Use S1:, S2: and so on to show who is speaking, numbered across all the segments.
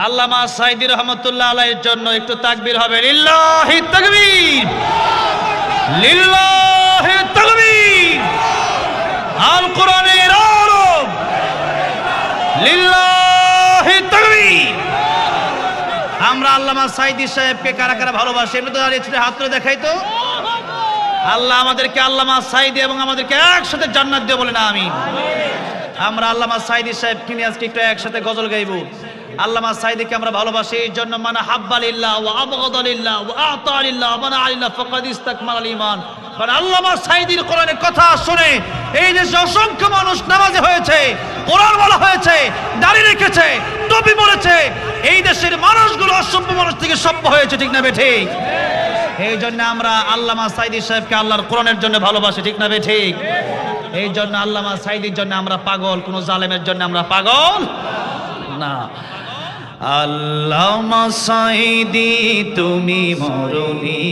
S1: আল্লামা সাঈদী রহমাতুল্লাহ আলাইহির জন্য একটু তাকবীর হবে। লিল্লাহি তাকবীর, লিল্লাহি তাকবীর। আল কোরআনের আরব, লিল্লাহি তাকবীর। আমরা আল্লামা সাঈদী সাহেবকে কারা কারা ভালোবাসে এমনি তো দাঁড়িয়ে হাত তুলে দেখাই তো। আল্লাহ আমাদেরকে আল্লামা সাঈদী এবং আমাদেরকে একসাথে জান্নাত দিয়ে বলেন আমিন। আমরা আল্লামা সাঈদী সাহেবকে নিয়ে আজকে একটু একসাথে গজল গাইবো। আল্লামা সাঈদীকে আমরা ভালোবাসি এই জন্য মানা হাব্বা লিল্লাহ ওয়া আবগাদা লিল্লাহ ওয়া আতা লিল্লাহ ওয়া মানা লিল্লাহ ফাকাদ ইসতাকমালাল ঈমান। কারণ আল্লামা সাঈদীর কোরআনের কথা শুনে এই দেশে অসংখ্য মানুষ নামাজি হয়েছে, কোরআন বলা হয়েছে, দাড়ি রেখেছে, টুপি পরেছে। এই দেশের মানুষগুলো অসভ্য মানুষ থেকে সভ্য হয়েছে, ঠিক না বে ঠিক? এই জন্য আমরা আল্লামা সাঈদী সাহেবকে আল্লাহর কোরআনের জন্য ভালোবাসি, ঠিক না বে ঠিক? এই জন্য আল্লামা সাঈদীর জন্য আমরা পাগল, কোন জালেমের জন্য আমরা পাগল না। আল্লামা সাঈদী তুমি মরণি,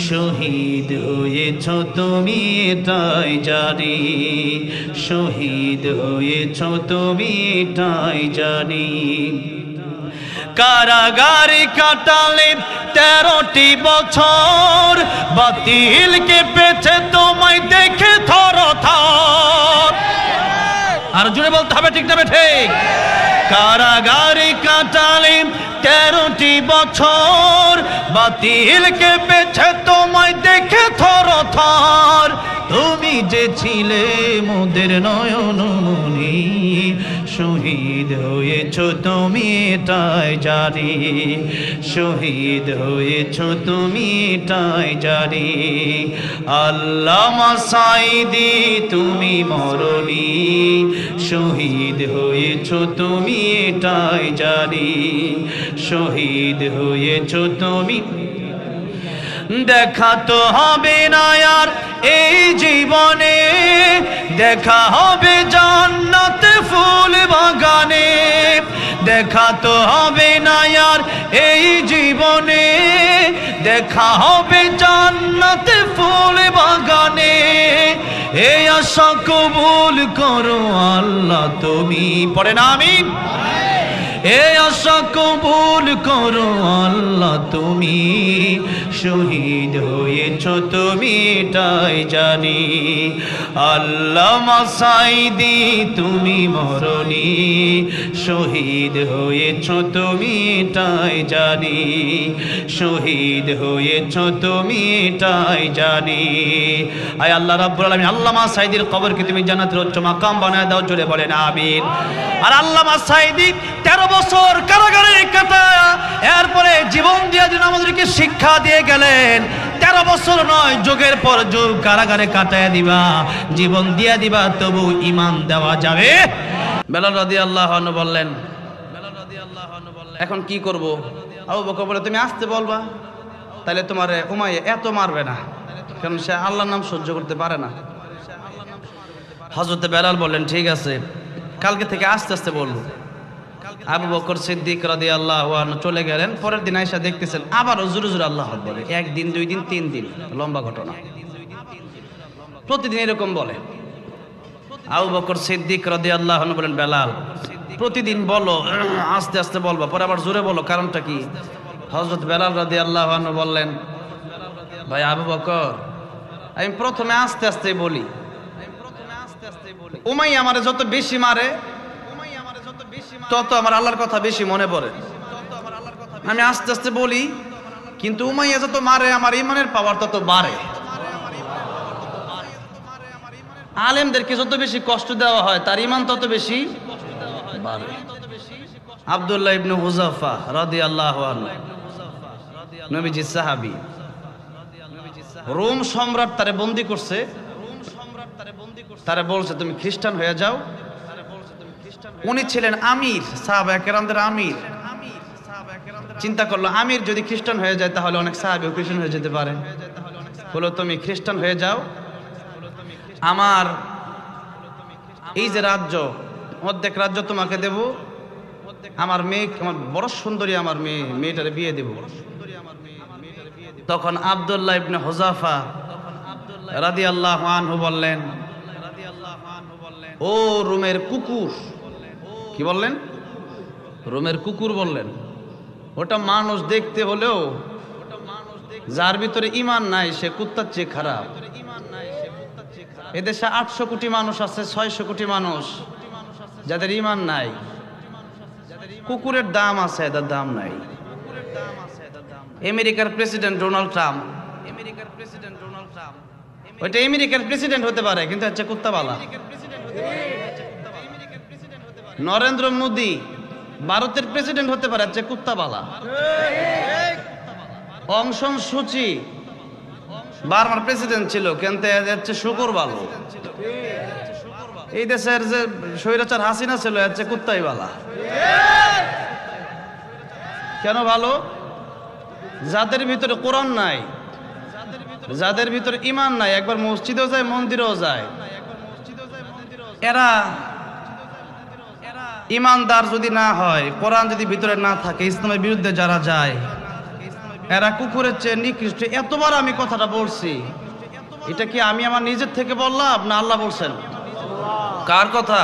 S1: শহীদ হয়েছ তুমি এটাই জানি, শহীদ হয়েছ তুমি এটাই জানি। কারাগারে কাটালে 13টি বছর, বাতিল কেঁপেছে তোমায় দেখে থরথর। আর জোরে বলতে হবে, ঠিক না ঠিক? কারাগারে কাটালে 13টি বছর, বাতিল কেঁপেছে তোমায় দেখে থরথর। তুমি যে ছিলে মোদের নয়নমণি, শহীদ হয়েছ তুমি এটাই জানি, শহীদ হয়েছ তুমি এটাই জানি। আল্লামা সাঈদী তুমি মরণি, শহীদ হয়েছ তুমি এটাই জানি, শহীদ হয়েছ তুমি। দেখা তো হবে না আর এই জীবনে, দেখা হবে জান্নাতে ফুল বাগানে। দেখা তো হবে না আর এই জীবনে, দেখা হবে জান্নাতে ফুল বাগানে। এই আশা কবুল করো আল্লাহ তুমি, পড়ে না আমিন। এই আশা কবুল করো আল্লাহ তুমি, শহীদ হয়েছ তুমি এটাই জানি। আল্লামা সাঈদী তুমি মরণি, শহীদ হয়েছ তুমি এটাই জানি, শহীদ হয়েছ তুমি এটাই জানি। আয় আল্লাহ রাব্বুল আলামিন আল্লামা সাঈদীর কবরকে তুমি জান্নাতের উচ্চ মাকাম বানায় দাও, জোরে বলেন আমিন। আর আল্লামা সাঈদী 13 বছর কারাগারে কাটায়া এরপরে জীবন দিয়ে দিন আমাদেরকে শিক্ষা দিয়ে গেলেন। 13 বছর নয়, যুগের পর যুগ কারাগারে কাটায়া দিবা, জীবন দিয়ে দিবা, তবু ঈমান দেওয়া যাবে। বেলাল রাদিয়াল্লাহু আনহু বললেন, এখন কি করব? আবু বকর বলে, তুমি আসতে বলবা, তাহলে তোমারে উমাইয়া এত মারবে না, কারণ সে আল্লাহর নাম সহ্য করতে পারে না। হযরত বেলাল বললেন, ঠিক আছে, কালকে থেকে আস্তে আস্তে বলবো। আবু বকর সিদ্দিক রাদিয়াল্লাহু আনহু চলে গেলেন। পরের দিন আয়েশা দেখতেছেন আবার জোরে জোরে আল্লাহু আকবার বলে, 1 দিন 2 দিন 3 দিন, লম্বা ঘটনা, প্রতিদিন এরকম বলে। আবু বকর সিদ্দিক রাদিয়াল্লাহু আনহু বলেন, বেলাল প্রতিদিন বলো, আস্তে আস্তে বলবা, পরে আবার জোরে বলো, কারণটা কি? হযরত বেলাল রাদিয়াল্লাহু আনহু বললেন, ভাই আবু বকর, আমি প্রথমে আস্তে আস্তে বলি, উমাইয়া আমারে যত বেশি মারে তত আমার আল্লাহর কথা বেশি মনে পড়ে। আমি আস্তে আস্তে বলি, কিন্তু উমাইয়া যত মারে আমার ঈমানের পাওয়ার তত বাড়ে। আলেমদেরকে যত বেশি কষ্ট দেওয়া হয় তার ঈমান তত বেশি বাড়ে। আব্দুল্লাহ ইবনে হুযাফা রাদিয়াল্লাহু আনহু, নবীজির সাহাবী, রোম সম্রাট তারে বন্দী করছে, তারে বলছে তুমি খ্রিস্টান হয়ে যাও। উনি ছিলেন আমির, সাহাবা কেরামদের আমির। চিন্তা করলো, আমির যদি খ্রিস্টান হয়ে যায় তাহলে অনেক সাহাবীও খ্রিস্টান হয়ে যেতে পারে। বলো তুমি খ্রিস্টান হয়ে যাও, আমার এই যে রাজ্য, অর্ধেক রাজ্য তোমাকে দেব, আমার মেয়ে, আমার বড় সুন্দরী আমার মেয়েটারে বিয়ে দেব। তখন আব্দুল্লাহ ইবনে হুযাফা রাদিয়াল্লাহু আনহু বললেন, ও রোমের কুকুর, কি বললেন?
S2: রোমের কুকুর বললেন, ওটা মানুষ দেখতে হলেও যার ভিতরে ঈমান নাই সে কুত্তার চেয়ে খারাপ। এদেশে 800 কোটি মানুষ আছে, 600 কোটি মানুষ যাদের ঈমান নাই। কুকুরের দাম আছে, এদের দাম নাই। আমেরিকার প্রেসিডেন্ট ডোনাল্ড ট্রাম্প, ওইটা আমেরিকার প্রেসিডেন্ট হতে পারে কিন্তু হচ্ছে কুত্তাওয়ালা। নরেন্দ্র মোদী ভারতের প্রেসিডেন্ট হতে পারে, হচ্ছে কুত্তাওয়ালা। অং সান সু চি বার্মার প্রেসিডেন্ট ছিল কিন্তু হচ্ছে শুকুর ভালো। এই দেশের যে স্বৈরাচার হাসিনা ছিল হচ্ছে কুত্তাইওয়ালা। কেন ভালো? যাদের ভিতরে কোরআন নাই, যাদের ভিতরে ঈমান নাই, একবার মসজিদেও যায় মন্দিরেও যায়, এরা ঈমানদার যদি না হয়, কোরআন যদি ভিতরে না থাকে, ইসলামের বিরুদ্ধে যারা যায়, এরা কুকুরের চেয়ে নিকৃষ্ট। এতবার আমি কথাটা বলছি, এটা কি আমি আমার নিজের থেকে বললাম না আল্লাহ বলছেন? কার কথা?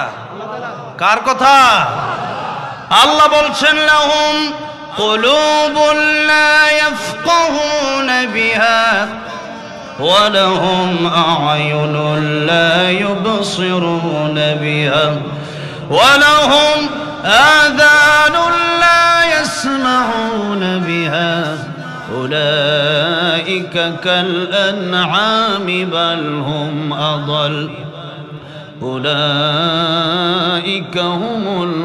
S2: কার কথা? আল্লাহ বলছেন, লাহুম কুলুবুন লা ইয়াফকাহুনা বিহা ওয়া লাহুম আ'য়ুনুন লা ইউবসিরুনা বিহা ওয়া লাহুম আযানুন লা ইয়াসমাউনা বিহা উলাইকা কাল আন'আমি বাল হুম আযাল উলাইকা হুমুল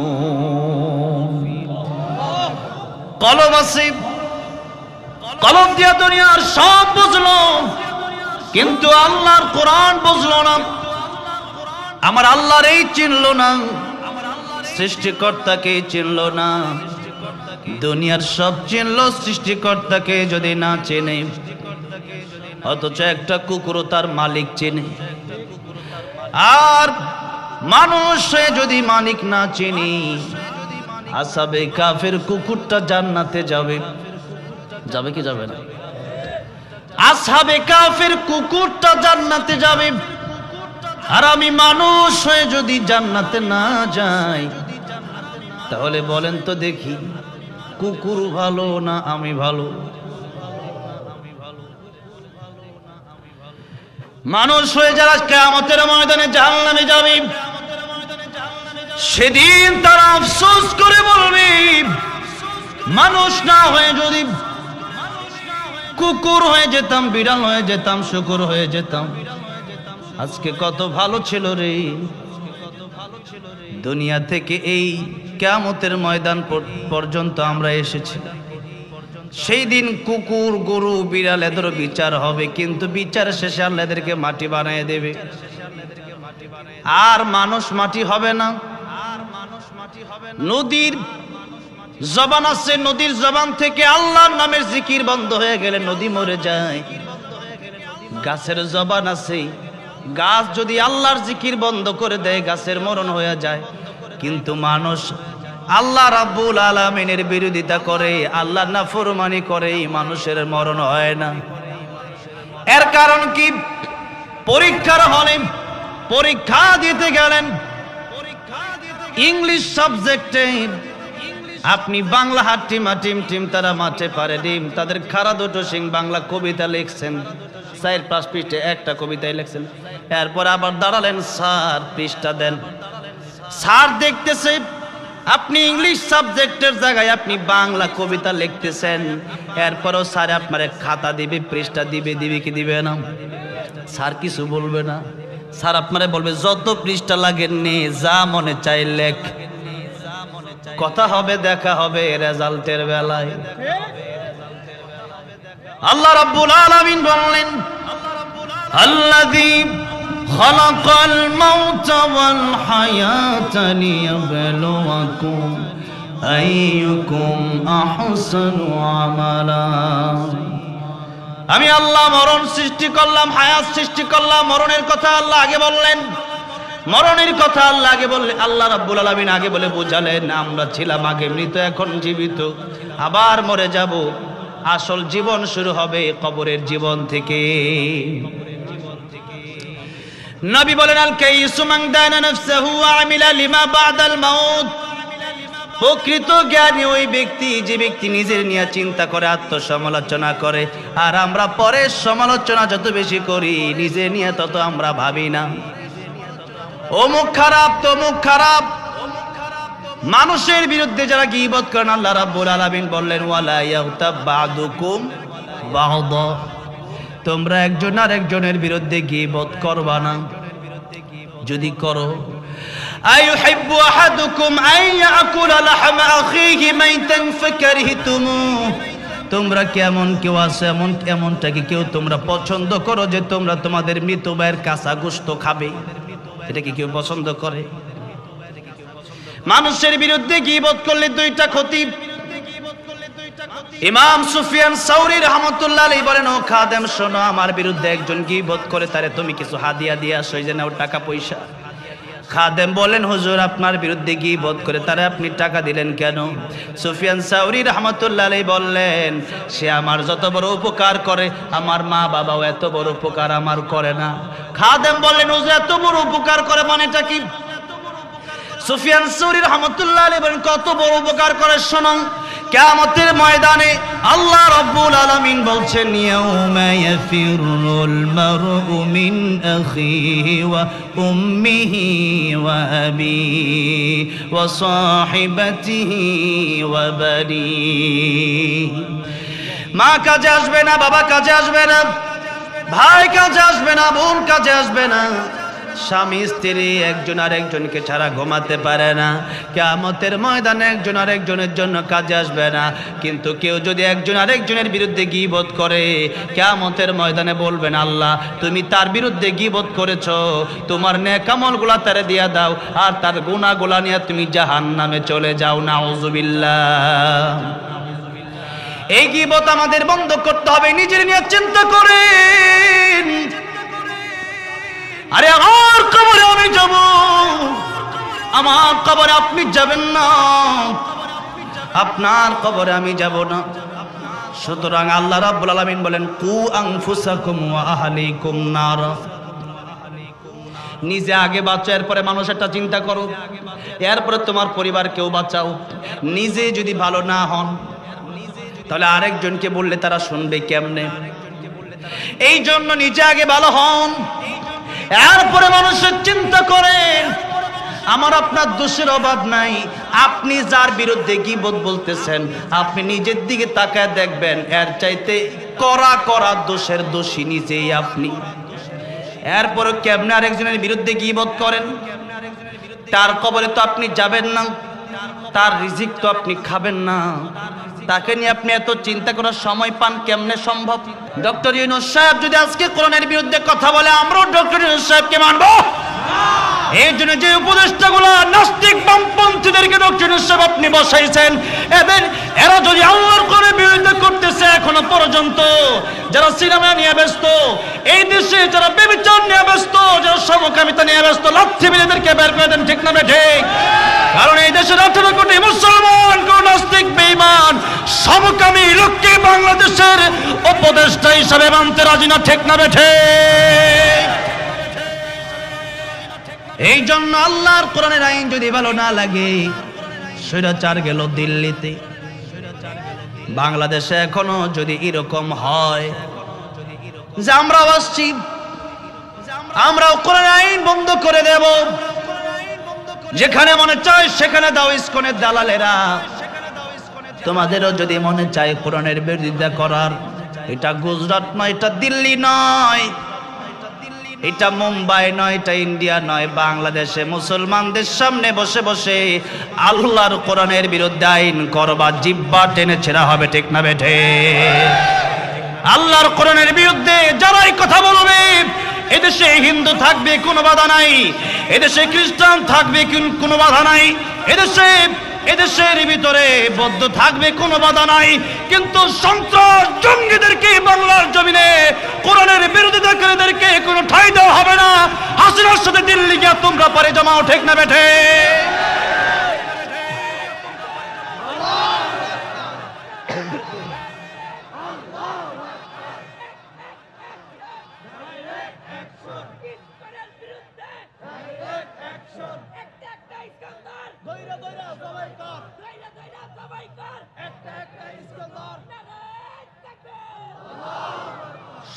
S2: গাফিলুন। কলম আছে, কলম দিয়া দুনিয়ার সব বুঝলো কিন্তু আল্লাহর কোরআন বুঝলো না। আমার আল্লাহর এই চিনল না, সৃষ্টিকর্তাকে চিনল না। দুনিয়ার সব চিনল, সৃষ্টিকর্তাকে যদি না চেনে, অথচ একটা কুকুরও তার মালিক চেনে। আর মানুষ যদি মালিক না চিনি, আসহাবে কাফের কুকুরটা জান্নাতে যাবে, যাবে কি যাবে না? আসহাবে কাফের কুকুরটা জান্নাতে যাবে, আর আমি মানুষ হয়ে যদি জান্নাতে না যাই, তাহলে বলেন তো দেখি, কুকুর ভালো না আমি ভালো? মানুষ হয়ে যারা কিয়ামতের ময়দানে জাহান্নামে যাবে, সেদিন তারা আফসোস করে বলবে, মানুষ না হয়ে যদি কুকুর হয়ে যেতাম, বিড়াল হয়ে যেতাম, শুকর হয়ে যেতাম, আজকে কত ভালো ছিল রে। দুনিয়া থেকে এই কিয়ামতের ময়দান পর্যন্ত আমরা এসেছি। সেই দিন কুকুর, গরু, বিড়াল এদেরও বিচার হবে, কিন্তু বিচার শেষে আল্লাহ এদেরকে মাটি বানিয়ে দেবে। আর মানুষ মাটি হবে না। নদীর জবান আছে, নদীর জবান থেকে আল্লাহর নামের জিকির বন্ধ হয়ে গেলে নদী মরে যায়। গাছের জবান আছে, গাছ যদি আল্লাহর জিকির বন্ধ করে দেয় গাছের মরণ হয়ে যায়। কিন্তু মানুষ আল্লাহ রাব্বুল আলামিনের বিরোধিতা করে, আল্লাহর নাফরমানি করে, মানুষের মরণ হয় না। এর কারণ কি? পরীক্ষার হলে পরীক্ষা দিতে গেলেন, ইংলিশ সাবজেক্টে আপনি বাংলা হাটিম হাটিম টিম তারা মাঠে পারে ডিম, তাদের খাড়া দুটো সিং বাংলা কবিতা লিখছেন, 4-5 পৃষ্ঠে একটা কবিতায় লিখছেন। এরপর আবার দাঁড়ালেন, স্যার পৃষ্ঠা দেন। স্যার দেখতেছে আপনি ইংলিশ সাবজেক্টের জায়গায় আপনি বাংলা কবিতা লিখতেছেন। এরপরও স্যার আপনার খাতা দিবে, পৃষ্ঠা দিবে, দিবে কি দিবে না? স্যার কিছু বলবে না। স্যার আপনারে বলবে যত পৃষ্ঠা লাগেননি, যা মনে চাই লেখ, কথা হবে, দেখা হবে রেজাল্টের বেলায়। আল্লাহ রাব্বুল আলামিন বললেন, আল্লাযী খালাকাল মাউতা ওয়াল হায়াতা লিয়াবলুয়াকুম আইয়ুকুম আহসানু আমালা। আমি আল্লাহ মরণ সৃষ্টি করলাম, হায়াত সৃষ্টি করলাম। মরণের কথা আল্লাহ আগে বললেন, মরণের কথা আল্লাহ আগে বললেন। আল্লাহ রাব্বুল আলামিন আগে বলে বোঝালেন, আমরা ছিলাম আগে মৃত, এখন জীবিত, আবার মরে যাব। আসল জীবন শুরু হবে কবরের জীবন থেকে। নবী বলেন আল কাইসু মান দানা নাফসাহু ওয়া আমিলা লিমা বাদাল মাউত। প্রকৃত জ্ঞানী ওই ব্যক্তি যে ব্যক্তি নিজের নিয়ে চিন্তা করে, আত্মসমালোচনা করে। আর আমরা পরের সমালোচনা যত বেশি করি, নিজে নিয়ে তত আমরা ভাবি না। অমুক খারাপ, তমুক খারাপ। মানুষের বিরুদ্ধে যারা গীবত করেন, আল্লাহ রাব্বুল আলামিন বললেন ওয়ালা ইয়াগতাব বা'দুকুম বা'দা, তোমরা একজন আরেকজনের বিরুদ্ধে গীবত করবা না। যদি করো, আইয়ুহিব্বু আহাদুকুম আন ইয়াকুলা লাহমা আখিহি মাইতান ফাকারিহতুমুহ, তোমরা কেমন কেউ আছে এমনটা কি কেউ তোমরা পছন্দ করো যে তোমরা তোমাদের মৃত ভাইয়ের কাঁচা গোশত খাবে? এটা কি কেউ পছন্দ করে? মানুষের বিরুদ্ধে গীবত করলে দুইটা ক্ষতি। ইমাম সুফিয়ান সাউরি রাহমাতুল্লাহ আলাইহি বলেন, ও খাদেম শোনো, আমার বিরুদ্ধে একজন গীবত করে, তারে তুমি কিছু হাদিয়া দিয়ে আসো, এই যে নাও টাকা পয়সা। খাদেম বলেন, হুজুর আপনার বিরুদ্ধে গীবত করে, তারে আপনি টাকা দিলেন কেন? সুফিয়ান সাউরি রাহমাতুল্লাহ আলাইহি বললেন, সে আমার যত বড় উপকার করে, আমার মা বাবাও এত বড় উপকার আমার করে না। খাদেম বললেন, হুজুর এত বড় উপকার করে মানেটা কি? সুফিয়ান সাউরি রাহমাতুল্লাহ আলাইহি বলেন, কত বড় উপকার করে শোনো। কিয়ামতের ময়দানে আল্লাহ রাব্বুল আলামিন বলছেন, ইয়াউমা ইয়াফিরুল মারউ মিন আখিহি ওয়া উম্মিহি ওয়া আবিহি ওয়া সাহিবাতিহি ওয়া বানিহি। মা কাজে আসবে না, বাবা কাজে আসবে না, ভাই কাজে আসবে না, বোন কাজে আসবে না, স্বামী স্ত্রী একজন আরেকজনকে ছাড়া ঘুমাতে পারে না। কিয়ামতের ময়দানে একজন আরেকজনের জন্য কাজে আসবে না। কিন্তু কেউ যদি একজন আরেকজনের বিরুদ্ধে গীবত করে, কিয়ামতের ময়দানে বলবেন, আল্লাহ তুমি তার বিরুদ্ধে গীবত করেছো, তোমার নেক আমলগুলা তারে দিয়া দাও, আর তার গুনাহগুলা নিয়ে তুমি জাহান্নামে চলে যাও। নাউযুবিল্লাহ। এই গীবত আমাদের বন্ধ করতে হবে। নিজের নিয়ে চিন্তা করেন, আরে আমার কবরে আমি যাব, আমার কবরে আপনি যাবেন না, আপনার কবরে আমি যাব না। সুতরাং আল্লাহ রাব্বুল আলামিন বলেন, কু আনফুসাকুম ওয়া আহলিকুম নার, নিজে আগে বাঁচো, এরপরে মানুষেরটা চিন্তা করো, এরপরে তোমার পরিবারকেও বাঁচাও। নিজে যদি ভালো না হন, তাহলে আরেকজনকে বললে তারা শুনবে কেমনে? এই জন্য নিজে আগে ভালো হন, এরপরে মানুষের চিন্তা করেন। আমার আপনার দোষের অভাব নাই। আপনি যার বিরুদ্ধে গীবত বলতেছেন, আপনি নিজের দিকে তাকায় দেখবেন, এর চাইতে কড়া কড়া দোষের দোষী নিজেই আপনি। এরপরে কেমনে আরেকজনের বিরুদ্ধে গীবত করেন? তার কবরে তো আপনি যাবেন না, তার রিজিক তো আপনি খাবেন না, তাকে নিয়ে আপনি এত চিন্তা করার সময় পান কেমনে সম্ভব? ডক্টর ইউনূস সাহেব যদি আজকে কোরআনের বিরুদ্ধে কথা বলে, আমরাও ডক্টর ইউনূস সাহেবকে মানব? এই জন্য যে উপদেষ্টাগুলো নাস্তিক বামপন্থীদেরকে ডক্টর ইউনূস সাহেব আপনি বসাইছেন, এরা যদি আল্লাহর কোরআনের বিরুদ্ধে করতেছে, এখনো পর্যন্ত যারা সিনেমা নিয়ে ব্যস্ত, এই দেশে যারা ব্যভিচার নিয়ে ব্যস্ত, যারা সমকামিতা নিয়ে ব্যস্ত, লাথি মেরে এদেরকে বের করে দেন, ঠিক না ঠিক? কারণ এই দেশের 18 কোটি মুসলমান কোন নাস্তিক বেঈমান সমকামী লোককে বাংলাদেশের উপদেষ্টা হিসাবে মানতে রাজি না, ঠিক না ঠিক? এই জন্য আল্লাহর কোরআনের আইন যদি ভালো না লাগে, স্বৈরাচার গেল দিল্লিতে, বাংলাদেশে এখনো যদি এরকম হয় যে আমরাও আসছি, আমরাও কোরআনের আইন বন্ধ করে দেব, যেখানে মনে চায় সেখানে দাও, ইসকনের দালালেরা, তোমাদেরও যদি মনে চায় কোরআনের বিরোধিতা করার, এটা গুজরাট নয়, এটা দিল্লি নয়, এটা মুম্বাই নয়, এটা ইন্ডিয়া নয়, বাংলাদেশে মুসলমানদের সামনে বসে বসে আল্লাহর কোরআনের বিরুদ্ধে আইন করবা, জিব্বা টেনে ছেঁড়া হবে, ঠিক না বেঠে? আল্লাহর কোরআনের বিরুদ্ধে যারাই কথা বলবে, এদেশে হিন্দু থাকবে কোনো বাধা নাই, এদেশে খ্রিস্টান থাকবে কোনো বাধা নাই, এদেশের ভিতরে বৌদ্ধ থাকবে কোনো বাধা নাই, কিন্তু সন্ত্রাস জঙ্গিদেরকে বাংলার জমিনে কোরআনের বিরোধিতাকারীদেরকে কোনো ঠাঁই দেওয়া হবে না। হাসিনার সাথে দিল্লি গিয়ে তোমরা পারে জমাও, ঠিক না বেঠে?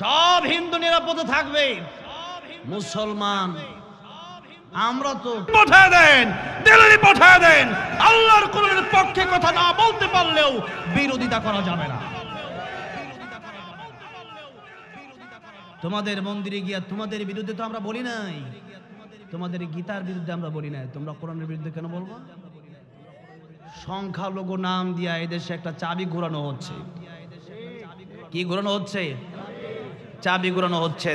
S2: সব হিন্দু নিরাপদে থাকবে, মুসলমান আমরা তো
S1: পাঠায় দেন, দিল্লি পাঠায় দেন। আল্লাহর কোরআনের পক্ষে কথা না বলতে পারলেও বিরোধিতা করা যাবে না।
S2: তোমাদের মন্দিরে গিয়া তোমাদের বিরুদ্ধে তো আমরা বলি নাই, তোমাদের গীতার বিরুদ্ধে আমরা বলি নাই, তোমরা কোরআনের বিরুদ্ধে কেন বলবো? সংখ্যালঘু নাম দিয়া এদেশে একটা চাবি ঘোরানো হচ্ছে। কি ঘোরানো হচ্ছে? চাবি ঘোরানো হচ্ছে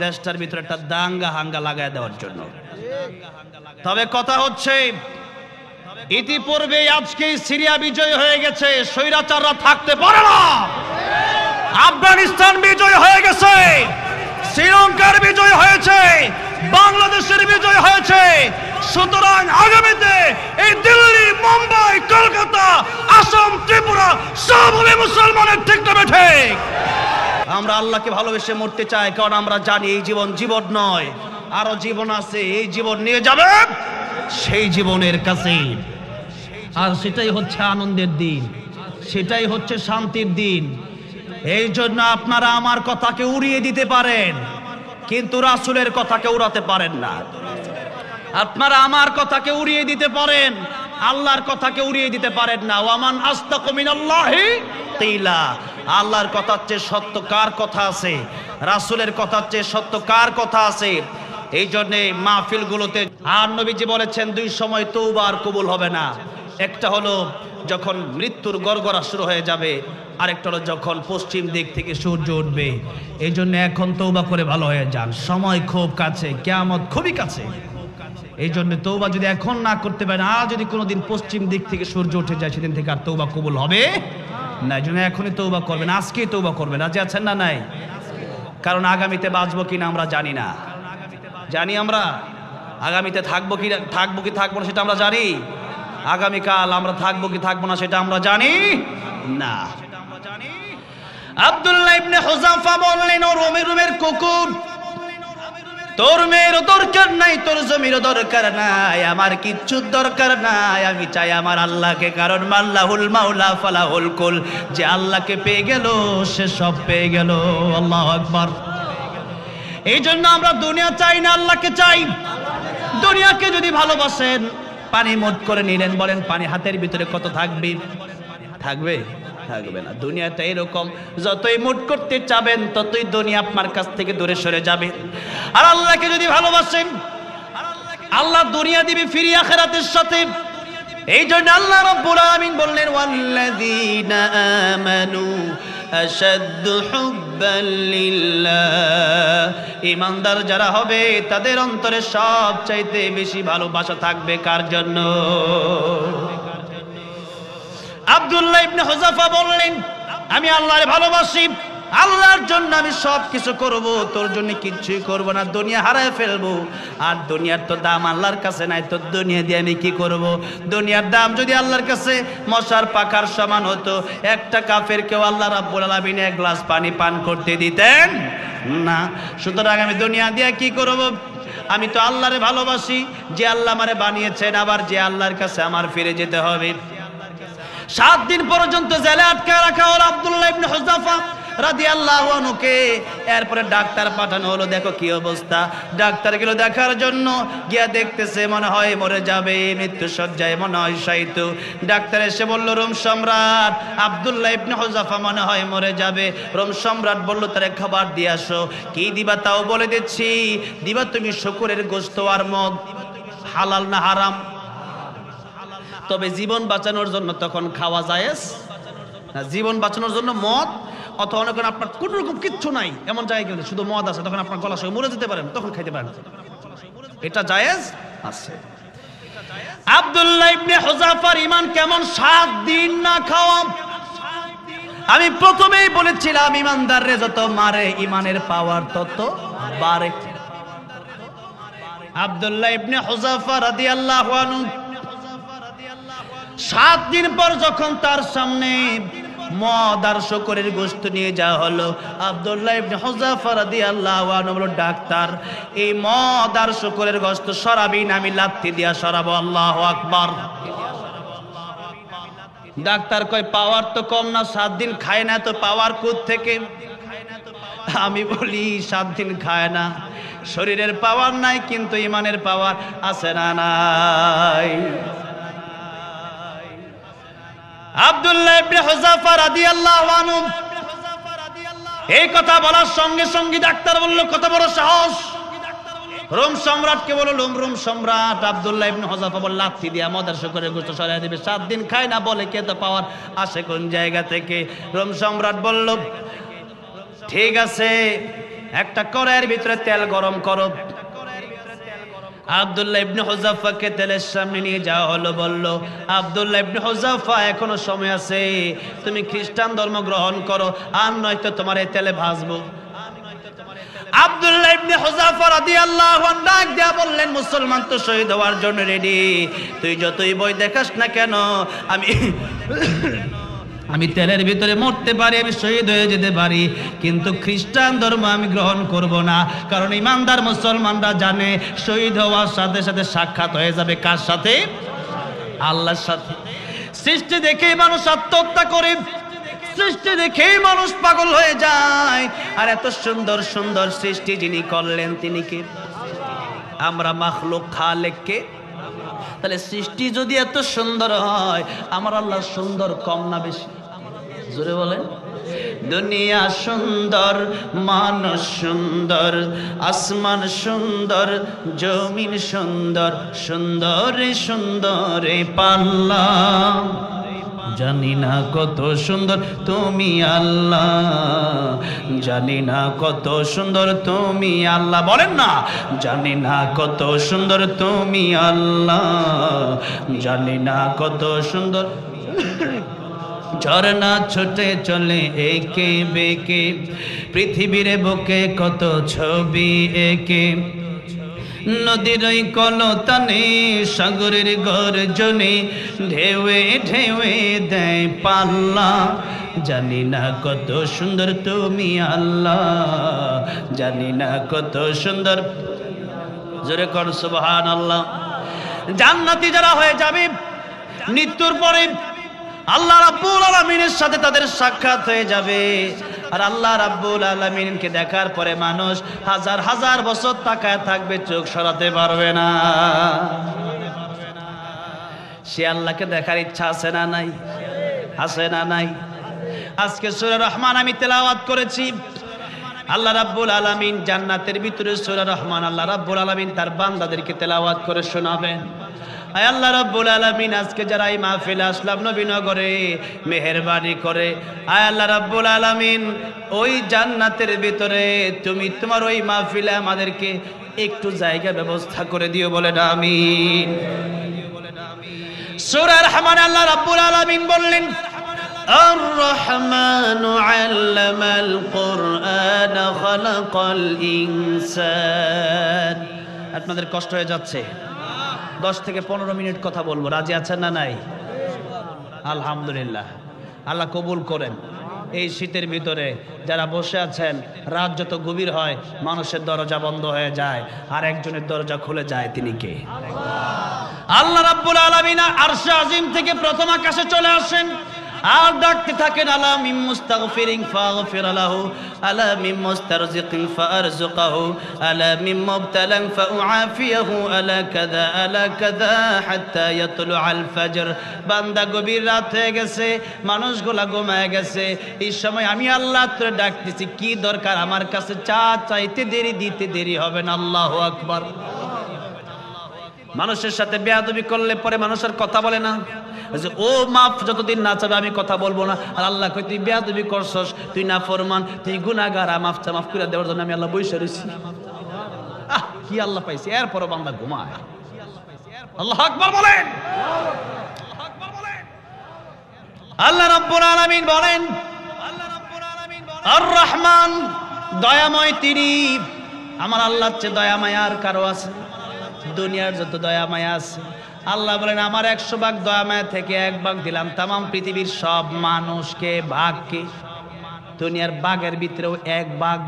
S2: দেশটার ভিতরে একটা দাঙ্গা হাঙ্গা লাগায় দেওয়ার জন্য। তবে কথা হচ্ছে, ইতিপূর্বে আজকে সিরিয়া বিজয় হয়ে গেছে, স্বৈরাচাররা থাকতে পারে না।
S1: আফগানিস্তান বিজয় হয়ে গেছে, শ্রীলঙ্কার বিজয় হয়েছে, বাংলাদেশের বিজয় হয়েছে। সুতরাং আগামীতে এই দিল্লি, মুম্বাই, কলকাতা, আসাম, ত্রিপুরা সব হবে মুসলমানের, ঠিক না ঠিক?
S2: আমরা আল্লাহকে ভালোবেসে মরতে চাই, কারণ আমরা জানি এই জীবন জীবন নয়, আরো জীবন আছে। এই জীবন নিয়ে যাবে সেই জীবনের কাছে, আর সেটাই হচ্ছে আনন্দের দিন, সেটাই হচ্ছে শান্তির দিন। এই জন্য আপনারা আমার কথাকে উড়িয়ে দিতে পারেন, কিন্তু রাসূলের কথাকে উড়াতে পারেন না। আপনারা আমার কথাকে উড়িয়ে দিতে পারেন, আল্লাহর কথাকে উড়িয়ে দিতে পারেন না। ওয়ামান আস্তাকু মিনাল্লাহি কিলা। আল্লাহর কথার চেয়ে সত্য কার কথা আছে? রাসূলের কথার চেয়ে সত্য কার কথা আছে? এই জন্য মাহফিলগুলোতে আর নবীজি বলেছেন, দুই সময় তওবা আর কবুল হবে না। একটা হলো যখন মৃত্যুর গড়গড়া শুরু হয়ে যাবে, আরেকটা হলো যখন পশ্চিম দিক থেকে সূর্য উঠবে। এই জন্য এখন তওবা করে ভালো হয়ে যান, সময় খুব কাছে, কিয়ামত খুবই কাছে। এই জন্য তওবা যদি এখন না করতে পারেন, আর যদি কোনোদিন পশ্চিম দিক থেকে সূর্য উঠে যায়, সেদিন থেকে আর তওবা কবুল হবে না। এই জন্য এখনই তওবা করবেন, আজকেই তওবা করবেন। রাজি আছেন না? নাই? কারণ আগামীতে বাঁচবো কিনা আমরা জানি না। জানি আমরা আগামীতে থাকবো কি থাকবো না সেটা আমরা জানি। আগামীকাল আমরা থাকবো কি থাকবো না সেটা আমরা জানি না। আব্দুল্লাহ ইবনে হুযাফা বললেন, ও রোমের কুকুর, তোর মেয়েরও দরকার নাই, তোর জমিরও দরকার নাই, আমার কিচ্ছু দরকার নাই। আমি চাই আমার আল্লাহকে, কারণ মাল্লাহুল মাওলা ফালাহুল কুল। যে আল্লাহকে পেয়ে গেল সে সব পেয়ে গেল। আল্লাহু আকবার। এই জন্য আমরা দুনিয়া চাই না, আল্লাহকে চাই। দুনিয়াকে যদি ভালোবাসেন, পানি মোট করে নিলেন, বলেন পানি হাতের ভিতরে কত থাকবে? থাকবে? থাকবে না। দুনিয়াটা এরকম, যতই মুট করতে চাবেন ততই দুনিয়া আপনার কাছ থেকে দূরে সরে যাবে। আর আল্লাহকে যদি ভালোবাসেন, আল্লাহ দুনিয়া দিবে ফিরিয়ে আখিরাতের সাথে। এই জন্য আল্লাহ রাব্বুল আলামিন বললেন, ওয়াল্লাযীনা আমানু আশাদ্দু হুব্বান লিল্লাহ। ঈমানদার যারা হবে তাদের অন্তরে সবচাইতে বেশি ভালোবাসা থাকবে কার জন্য? আব্দুল্লাহ ইবনে হুযাফা বললেন, আমি আল্লাহরে ভালোবাসি, আল্লাহর জন্য আমি সব কিছু করব, তোর জন্য কিচ্ছুই করব না। দুনিয়া হারায় ফেলবো, আর দুনিয়ার তো দাম আল্লাহর কাছে নাই, তো দুনিয়া দিয়ে আমি কি করব? দুনিয়ার দাম যদি আল্লাহর কাছে মশার পাখার সমান হতো, একটা কাফেরকেও আল্লাহ রাব্বুল আলামিন এক গ্লাস পানি পান করতে দিতেন না। সুতরাং আমি দুনিয়া দিয়ে কি করব? আমি তো আল্লাহরে ভালোবাসি, যে আল্লাহ আমারে বানিয়েছেন, আবার যে আল্লাহর কাছে আমার ফিরে যেতে হবে। 7 দিন পর্যন্ত জেলে আটকায় রাখা হলো আব্দুল্লাহ ইবনে হুযাফা রাদিয়াল্লাহু আনহুকে। এরপরে ডাক্তার পাঠানো হলো, দেখো কি অবস্থা। ডাক্তার গেল দেখার জন্য, গিয়া দেখতেছে মনে হয় মরে যাবে, মৃত্যু সজ্জায় মনে হয় শায়িত। ডাক্তার এসে বলল, রোম সম্রাট আব্দুল্লাহ ইবনে হুযাফা মনে হয় মরে যাবে। রোম সম্রাট বলল, তারে খাবার দিয়ে আসো। কি দিবা তাও বলে দিচ্ছি, দিবা তুমি শুকরের গোশত আর মদ। হালাল না হারাম? তবে জীবন বাঁচানোর জন্য তখন খাওয়া জায়েজ না। জীবন বাঁচানোর জন্য মদ, অথবা অনেক আপনার কোন রকম কিচ্ছু নাই, এমন জায়গায় গেলে শুধু মদ আছে, তখন আপনার গলা সঙ্গে মরে যেতে পারেন, তখন খাইতে পারেন, এটা জায়েজ আছে। আব্দুল্লাহ ইবনে হুযাফার ঈমান কেমন? 7 দিন না খাওয়া। আমি প্রথমেই বলেছিলাম, ঈমানদাররে যত মারে ঈমানের পাওয়ার তত বাড়ে। আব্দুল্লাহ ইবনে হুযাফা রাদিয়াল্লাহু আনহু 7 দিন পর যখন তার সামনে
S1: মদ আর শূকরের গোশত নিয়ে যাওয়া হলো। আব্দুল্লাহ ইবনে হুযাফা রাদিয়াল্লাহু আনহু বলল, ডাক্তার এই মদ আর শূকরের গোশত সরাবি না, আমি লাথি দিয়া সরাবো। আল্লাহু আকবার। ডাক্তার কয় পাওয়ার তো কম না, 7 দিন খায় না, তো পাওয়ার কোথ থেকে? আমি বলি 7 দিন খায় না, শরীরের পাওয়ার নাই কিন্তু ইমানের পাওয়ার আছে না নাই? আব্দুল্লাহ ইবনে হুযাফা রাদিয়াল্লাহু আনহু এই কথা বলার সঙ্গে সঙ্গে ডাক্তার বলল, কত বড় সাহস! রোম সম্রাটকে বলল, রোম সম্রাট আব্দুল্লাহ ইবনে হুযাফা বলল, লাথি দিয়া মদের শূকরের গোশত সরাই দিবে, 7 দিন খায় না বলে কে তো পাওয়ার আসে কোন জায়গা থেকে? রোম সম্রাট বলল, ঠিক আছে, একটা কড়াইয়ের ভিতরে তেল গরম করো। আব্দুল্লাহ ইবনে হুযাফাকে তেলের সামনে নিয়ে যাওয়া হলো। বলল, আব্দুল্লাহ ইবনে হুযাফা এখনো সময় আছে, তুমি খ্রিস্টান ধর্ম গ্রহণ করো, আর নয়তো তোমার এই তেলে ভাজবো। আব্দুল্লাহ ইবনে হুযাফা রাদিয়াল্লাহু আনহু ডাক দিয়া বললেন, মুসলমান তো শহীদ হওয়ার জন্য রেডি, তুই যতই বই দেখাস না কেন, আমি তেলের ভিতরে মরতে পারি, আমি শহীদ হয়ে যেতে পারি, কিন্তু খ্রিস্টান ধর্ম আমি গ্রহণ করব না। কারণ ইমানদার মুসলমানরা জানে শহীদ হওয়ার সাথে সাথে সাক্ষাৎ হয়ে যাবে কার সাথে? আল্লাহর সাথে। সৃষ্টি দেখেই মানুষ আত্মহত্যা করে, সৃষ্টি দেখেই মানুষ পাগল হয়ে যায়। আর এত সুন্দর সুন্দর সৃষ্টি যিনি করলেন তিনি কে? আমরা মাখলুক, খালেক কে? তাহলে সৃষ্টি যদি এত সুন্দর হয়, আমার আল্লাহ সুন্দর কম না বেশি? জোরে বলেন। দুনিয়া সুন্দর, মানুষ সুন্দর, আসমান সুন্দর, জমিন সুন্দর, সুন্দরে সুন্দরে পাল্লা, জানি না কত সুন্দর তুমি আল্লাহ, জানি না কত সুন্দর তুমি আল্লাহ। বলেন না, জানি না কত সুন্দর তুমি আল্লাহ, জানি না কত সুন্দর। ঝরনা ছুটে চলে একে বেকে, পৃথিবীর বুকে কত ছবি একে, নদীর ওই কলতানে, সাগরের গর্জনে, ঢেউয়ে ঢেউয়ে দেয় পাল্লা, জানি না কত সুন্দর তুমি আল্লাহ, জানি না কত সুন্দর। জোরে কর সুবহানাল্লাহ। জান্নাতি যারা হয়ে যাবে মৃত্যুর পরে, আল্লাহ রাব্বুল আলামিনের সাথে তাদের সাক্ষাৎ হয়ে যাবে। আর আল্লাহ রাব্বুল আলামিনকে দেখার পরে মানুষ হাজার হাজার বছর তাকায় থাকবে, চোখ সরাতে পারবে না। সে আল্লাহকে দেখার ইচ্ছা আছে না নাই? আছে না নাই? আজকে সূরা রহমান আমি তেলাওয়াত করেছি। আল্লাহ রাব্বুল আলামিন জান্নাতের ভিতরে সূরা রহমান আল্লাহ রাব্বুল আলামিন তার বান্দাদেরকে তেলাওয়াত করে শোনাবেন। আয় আল্লাহ রাব্বুল আলামিন, আজকে যারা এই মাহফিলে আসলাম নবীনগরে, মেহেরবানি করে আয় আল্লাহ রাব্বুল আলামিন ওই জান্নাতের ভিতরে তুমি তোমার ওই মাহফিলে আমাদেরকে একটু জায়গা ব্যবস্থা করে দিও, বলেন আমিন। সূরা রহমান আল্লাহ রাব্বুল আলামিন বললেন, আর রহমানু আল্লামাল কুরআন খালাকাল ইনসান। আপনাদের কষ্ট হয়ে যাচ্ছে? 10 থেকে 15 মিনিট কথা বলবো, রাজি আছেন না নাই? আলহামদুলিল্লাহ, আল্লাহ কবুল করেন। এই শীতের ভিতরে যারা বসে আছেন, রাত যত গভীর হয় মানুষের দরজা বন্ধ হয়ে যায়, আর একজনের দরজা খুলে যায়, তিনি কে? আল্লাহ রাব্বুল আলামিন আরশে আজিম থেকে প্রথম আকাশে চলে আসেন আর ডাকতে থাকেন, আলা মিন মুস্তাগফিরিন ফাগফির লাহু, আলা মিন মুস্তারজিকিন ফারজুকহু, আলা মিন মুবতালান ফাউআফিয়াহু, আলা কাযা হাত্তা ইয়াতলুআল ফজর। বান্দা গভীর রাত হয়ে গেছে, মানুষগুলা ঘুমায় গেছে, এই সময় আমি আল্লাহ তোরে ডাকতেছি, কি দরকার আমার কাছে? চাইতে দেরি, দিতে দেরি হবে না। আল্লাহু আকবার। মানুষের সাথে বেয়াদবি করলে পরে মানুষ আর কথা বলে না, ও মাফ যতদিন না চাবে আমি কথা বলবো না। আর আল্লাহ কই, তুই বেয়াদবি করছস, তুই নাফরমান, তুই গুনাহগার, মাফ করে দেওয়ার জন্য আমি আল্লাহ বইসা রইছি। কি আল্লাহ পাইছি, এরপরও বান্দা ঘুমায়। আল্লাহু আকবার বলেন। আল্লাহ রাব্বুল আলামিন বলেন, আর রহমান দয়াময় তিনি। আমার আল্লাহর চেয়ে দয়া মায়া আর কারো আছে? দুনিয়ার যত দয়া মায়া আছে
S2: আল্লাহ বলেন আমার 100 ভাগ দয়া মায়া থেকে 1 ভাগ দিলাম তাম পৃথিবীর সব মানুষকে ভাগকে। দুনিয়ার বাঘের ভিতরেও 1 ভাগ,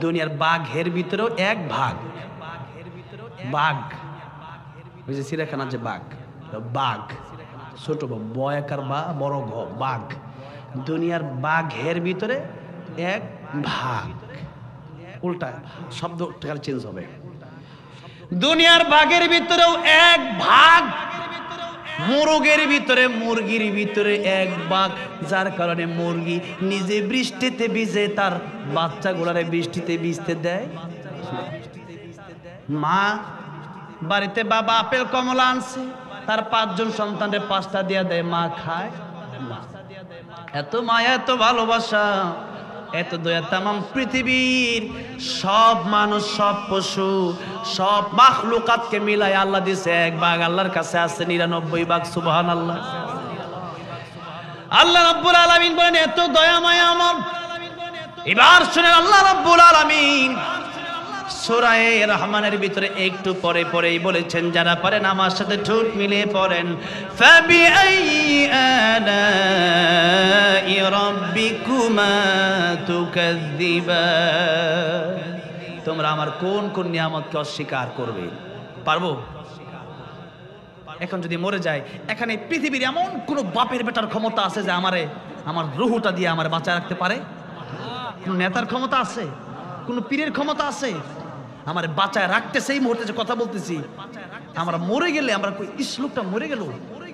S2: দুনিয়ার বাঘের ভিতরেও 1 ভাগ। বাঘ ওই যে চিড়িয়াখানার যে বাঘ, বাঘ ছোট বয়াকার বা বড় ঘ বাঘ, দুনিয়ার বাঘের ভিতরে 1 ভাগ। উল্টা শব্দ চেঞ্জ হবে। দুনিয়ার বাঘের ভিতরেও 1 ভাগ, মুরগের ভিতরে মুরগির ভিতরে 1 ভাগ। যার কারণে মুরগি নিজে বৃষ্টিতে ভিজে তার বাচ্চাগুলারে বৃষ্টিতে ভিজতে দেয়। মা বাড়িতে বাবা আপেল কমলা আনছে, তার 5 জন সন্তানের 5টা দিয়া দেয়, মা খায়। এত মায়া, এত ভালোবাসা, এত দয়া তাম পৃথিবীর সব মানুষ, সব পশু, সব মাখলুকাতকে মিলাই আল্লাহ দিছে 1 ভাগ। আল্লাহর কাছে আছে 99 ভাগ। সুবহানাল্লাহ। আল্লাহ রাব্বুল আলামিন বলেন এত দয়া মায়া আমার। এবার শুনেন আল্লাহ রাব্বুল আলামিন সূরা রহমানের ভিতরে একটু পরে পরেই বলেছেন, যারা পারেন আমার সাথে ঠোঁট মিলিয়ে পড়েন, ফাবিআইয়ি আলাই রাব্বিকুমা তুকাযযিবান। তোমরা আমার কোন কোন নিয়ামতকে অস্বীকার করবে? পারবো? এখন যদি মরে যায়, এখানে পৃথিবীর এমন কোন বাপের বেটার ক্ষমতা আছে যে আমারে আমার রুহুটা দিয়ে আমার বাঁচা রাখতে পারে? কোন নেতার ক্ষমতা আছে? কোন পীরের ক্ষমতা আছে আমার বাঁচায় রাখতে? সেই মুহূর্তে যে কথা বলতেছি, আমরা মরে গেলে আমরা লোকটা মরে গেল,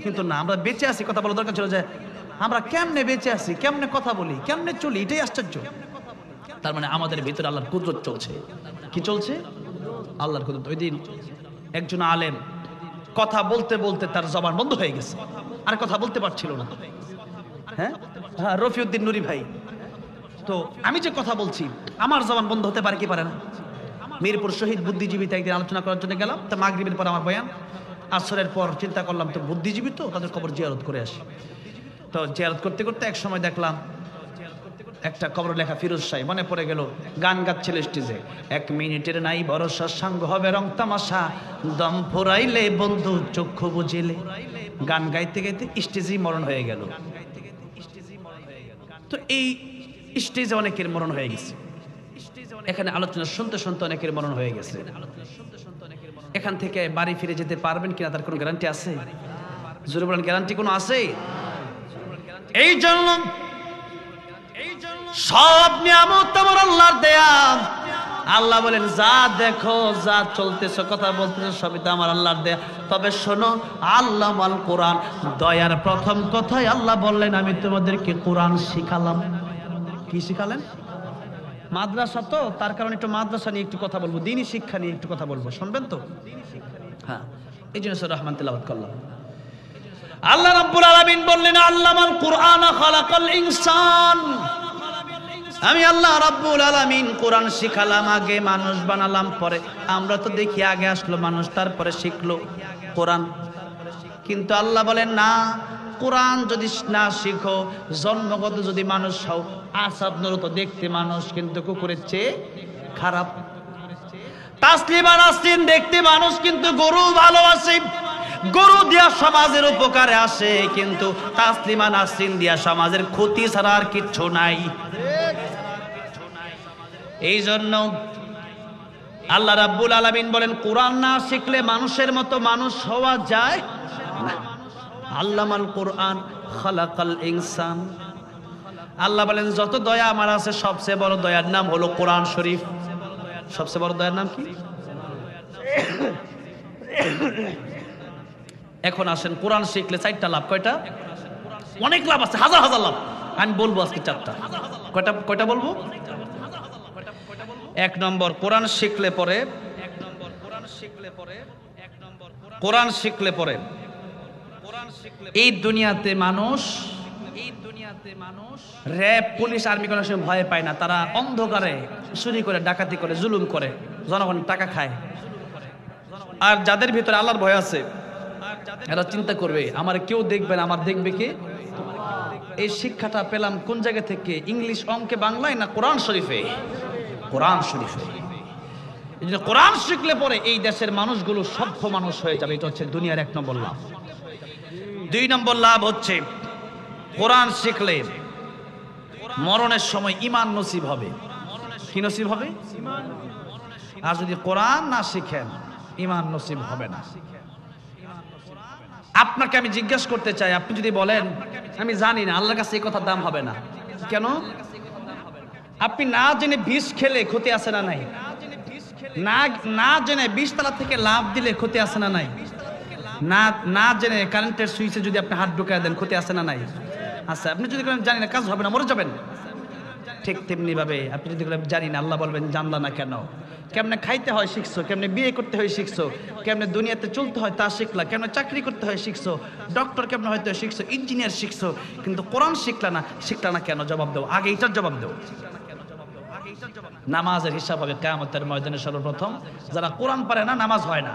S2: কিন্তু না, আমরা বেঁচে আছি। কথা বলা দরকার ছিল যে আমরা কেমনে বেঁচে আছি, কেমনে কথা বলি, কেমনে চলি, এটাই আশ্চর্য। তার মানে আমাদের ভিতরে আল্লাহর কুদরত চলছে। কি চলছে? আল্লাহর কুদরত। ওই দিন একজন আলেম কথা বলতে বলতে তার জবান বন্ধ হয়ে গেছে, আর কথা বলতে পারছিল না। হ্যাঁ, রফিউদ্দিন নুরি ভাই। তো আমি যে কথা বলছি আমার জবান বন্ধ হতে পারে কি পারে না? মিরপুর শহীদ বুদ্ধিজীবীতে একদিন আলোচনা করার জন্য গেলাম। তো মাগরিবের পর আমার বয়ান, আসরের পর চিন্তা করলাম তো বুদ্ধিজীবী, তো তাদের কবর জিয়ারত করে আসি। তো জিয়ারত করতে করতে এক সময় দেখলাম একটা কবর লেখা ফিরোজ শাহ। মনে পড়ে গেল, গান গাচ্ছিল স্টেজে, 1 মিনিটের নাই ভরসা, সাঙ্গ হবে রং তামাশা, দম ফুরাইলে বন্ধু চক্ষু বুঝিলে। গান গাইতে গাইতে স্টেজেই মরণ হয়ে গেল। তো এই স্টেজে অনেকের মরণ হয়ে গেছে, এখানে আলোচনা শুনতে শুনতে অনেকের মরণ হয়ে গেছে। এখান থেকে বাড়ি ফিরে যেতে পারবেন কিনা তার কোনো গ্যারান্টি আছে? জোরে বলেন, গ্যারান্টি কোনো আছে? এই জন্য সব নিয়ামত তোমার আল্লাহর দেয়া। আল্লাহ বলেন যা দেখো, যা চলতেছ, কথা বলতেছ, সবই তো আমার আল্লাহর দেয়া। তবে শোনো, আল্লামাল কোরআন, দয়ার প্রথম কথাই আল্লাহ বললেন আমি তোমাদেরকে কোরআন শিখালাম। কি শিখালেন? মাদ্রাসা তো, তার কারণে একটু মাদ্রাসা নিয়ে একটু কথা বলবো, দ্বীনি শিক্ষা নিয়ে একটু কথা বলবো, শুনবেন তো? হ্যাঁ, এই জন্য সূরা রহমান তেলাওয়াত করলাম। আল্লাহ রাব্বুল আলামিন বললেন আল্লামাল কুরআন খালাকাল ইনসান। আমি আল্লাহ রাব্বুল আলামিন কোরআন শিখালাম, আগে মানুষ বানালাম, পরে আমরা তো দেখি আগে আসলো মানুষ, তারপরে শিখলো কোরআন। কিন্তু আল্লাহ বলেন না, কোরআন যদি না শিখো, জন্মগত যদি মানুষ হও, আসাদ নুর তো দেখতে মানুষ, কিন্তু কুকুরের চেয়ে খারাপ। তাসলিমা নাসরিন দেখতে মানুষ, কিন্তু গরু ভালোবাসে, গরু দিয়া সমাজের উপকারে আসে, কিন্তু তাসলিমা নাসরিন দিয়া সমাজের ক্ষতি ছাড়া আর কিচ্ছু নাই। এই জন্য আল্লাহ রাব্বুল আলামিন বলেন কোরআন না শিখলে মানুষের মতো মানুষ হওয়া যায় না। আল্লামাল কোরআন খালাকাল ইনসান। আল্লাহ বলেন যত দয়া আমার আছে, সবচেয়ে বড় দয়ার নাম হলো কোরআন শরীফ। সবচেয়ে বড় দয়ার নাম কি? এখন আসেন, কোরআন শিখলে 4টা লাভ। কয়টা? অনেক লাভ আছে, হাজার হাজার লাভ। আমি বলবো আজকে 4টা। কয়টা বলবো? 1 নম্বর, কোরআন শিখলে পরে এই দুনিয়াতে মানুষ র‍্যাব, পুলিশ, আর্মি কোনো সময় ভয় পায় না। তারা অন্ধকারে চুরি করে, ডাকাতি করে, জুলুম করে, জনগণের টাকা খায়। আর যাদের ভিতরে আল্লাহর ভয় আছে, এরা চিন্তা করবে আমার কেউ দেখবে না, আমার দেখবে কে? এই শিক্ষাটা পেলাম কোন জায়গা থেকে? ইংলিশ, অঙ্কে, বাংলায়, না কোরআন শরীফে? কোরআন শরীফে। এই জন্য কোরআন শিখলে পরে এই দেশের মানুষগুলো সভ্য মানুষ হয়ে যাবে। এটা হচ্ছে দুনিয়ার 1 নম্বর লাভ। 2 নম্বর লাভ হচ্ছে কোরআন শিখলে মরণের সময় ঈমান নসিব হবে। কি নসিব হবে? আর যদি কোরআন না শিখেন ঈমান নসিব হবে না। আপনাকে আমি জিজ্ঞাসা করতে চাই, আপনি যদি বলেন আমি জানি না, আল্লাহর কাছে এই কথার দাম হবে না কেন? আপনি না জেনে বিষ খেলে ক্ষতি আছে না নাই? না জেনে 20 তলা থেকে লাভ দিলে ক্ষতি আছে না নাই? না জেনে কারেন্টের সুইচে যদি আপনি হাত ঢুকায় দেন ক্ষতি আছে না নাই? আচ্ছা, আপনি যদি জানি না, কাজ হবে না, মরে যাবেন। ঠিক তেমনি ভাবে আপনি যদি জানি না, আল্লাহ বলবেন জানলা না কেন? কেমনে খাইতে হয় শিখছো, কেমনে বিয়ে করতে হয় শিখছো, কেমনে দুনিয়াতে চলতে হয় তা শিখলা, কেমনে চাকরি করতে হয় শিখছো, ডক্টর কেমনে হয়তো শিখছো, ইঞ্জিনিয়ার শিখছো, কিন্তু কোরআন শিখলা না কেন? জবাব দাও, আগে এটার জবাব দাও। নামাজের হিসাব হবে কিয়ামতের ময়দানে সর্বপ্রথম। যারা কোরআন পারে না নামাজ হয় না।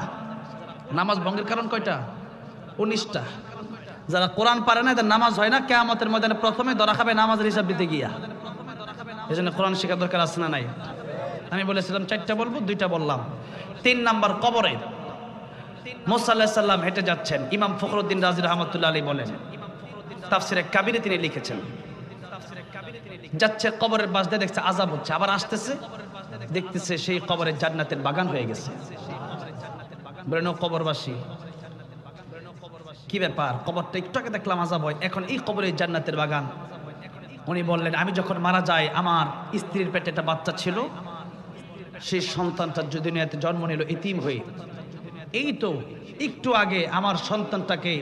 S2: নামাজ ভঙ্গের কারণ কয়টা? 19টা। যারা কোরআন পারে না এদের নামাজ হয় না, কিয়ামতের ময়দানে প্রথমে ধরা খাবে নামাজের হিসাব দিতে গিয়া। এজন্য কোরআন শেখা দরকার আছে না নাই? আমি বলেছিলাম 4টা বলবো, 2টা বললাম। 3 নাম্বার, কবরে মুসা আলাইহিস সালাম হেঁটে যাচ্ছেন। ইমাম ফখরুদ্দিন রাজি রাহমাতুল্লাহ আলাইহি বলেন, তাফসিরে কাবিরে তিনি লিখেছেন, যাচ্ছে কবরের পাশ দিয়ে দেখছে আযাব হচ্ছে, আবার আসতেছে দেখতেছে সেই কবরের জান্নাতের বাগান হয়ে গেছে। বলেন ও কবরবাসী, কি ব্যাপার? কবরটা একটু আগে দেখলাম আযাব হয়, এখন এই কবরে জান্নাতের বাগান। উনি বললেন, আমি যখন মারা যাই আমার স্ত্রীর পেটে একটা বাচ্চা ছিল, সেই সন্তানটা দুনিয়াতে জন্ম নিল এতিম হয়ে। এই তো একটু আগে আমার সন্তানটাকে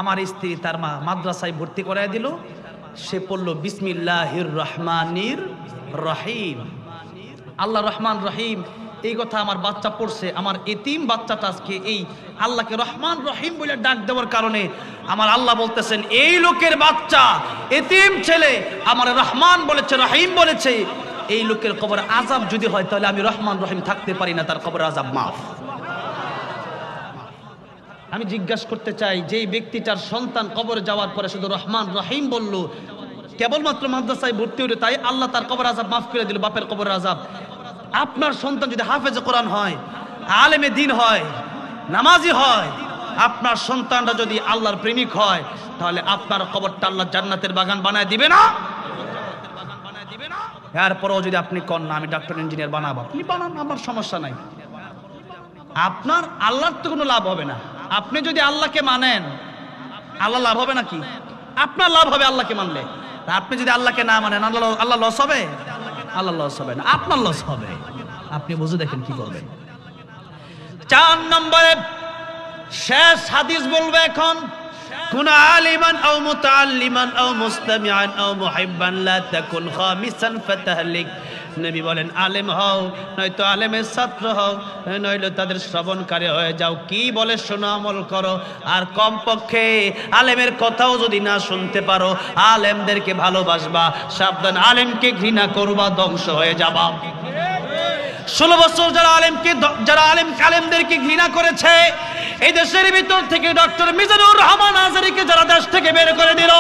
S2: আমার স্ত্রী তার মা মাদ্রাসায় ভর্তি করায় দিল, সে পড়ল বিসমিল্লাহির রহমানির রহিম। আল্লাহ রহমান রহিম, এই কথা আমার বাচ্চা পড়ছে। আমার এতিম বাচ্চাটা আজকে এই আল্লাহকে রহমান রহিম বলে ডাক দেওয়ার কারণে আমার আল্লাহ বলতেছেন, এই লোকের বাচ্চা এতিম ছেলে আমার রহমান বলেছে, রহিম বলেছে। এই লোকের কবর আযাব যদি হয় তাহলে আমি রহমান রহিম থাকতে পারি না, তার কবর আযাব মাফ। আমি জিজ্ঞাসা করতে চাই, যেই ব্যক্তিটার সন্তান কবরে যাওয়ার পরে শুধু রহমান রহিম বলল, কেবলমাত্র মাদ্রাসায় ভর্তি হলো, তাই আল্লাহ তার কবর আযাব মাফ করে দিল, বাপের কবর আযাব। আপনার সন্তান যদি হাফেজে কোরআন হয়, আলেমে দিন হয়, নামাজি হয়, আপনার সন্তানরা যদি আল্লাহর প্রেমিক হয়, তাহলে আপনার কবরটা আল্লাহ জান্নাতের বাগান বানায় দিবে না? এরপরও যদি আপনি কন না আমি ডাক্তার ইঞ্জিনিয়ার বানাবো, আপনি বানান, আমার সমস্যা নাই। আপনার আল্লাহর তো কোনো লাভ হবে না। আপনি যদি আল্লাহকে মানেন, আল্লাহ লাভ হবে নাকি? আপনার লাভ হবে আল্লাহকে মানলে। আপনি যদি আল্লাহকে না মানেন, আল্লাহ লস হবে? আল্লাহ লস হবে না, আপনার লস হবে। আপনি বুঝে দেখেন কি করবেন। 4 নম্বরে শেষ হাদিস বলবো এখন, কুন আলিমান আও মুতাআল্লিমান আও মুস্তামিআন আও মুহিব্বান লা তাকুন খামিসান ফাতাহলিক। নবী বলেন, আলেম হও নয়তো আলেমের ছাত্র হও, নইলে তাদের শ্রবণকারী হয়ে যাও। কি বলে শোনো, আমল করো। আর কমপক্ষে আলেমের কথাও যদি না শুনতে পারো, আলেমদেরকে ভালোবাসবা। সাবধান, আলেমকে ঘৃণা করবা, ধ্বংস হয়ে যাবা। 16 বছর যারা আলেমদেরকে ঘৃণা করেছে, এই দেশের ভিতর থেকে ডক্টর মিজানুর রহমান আজহারীকে যারা দেশ থেকে বের করে দিল,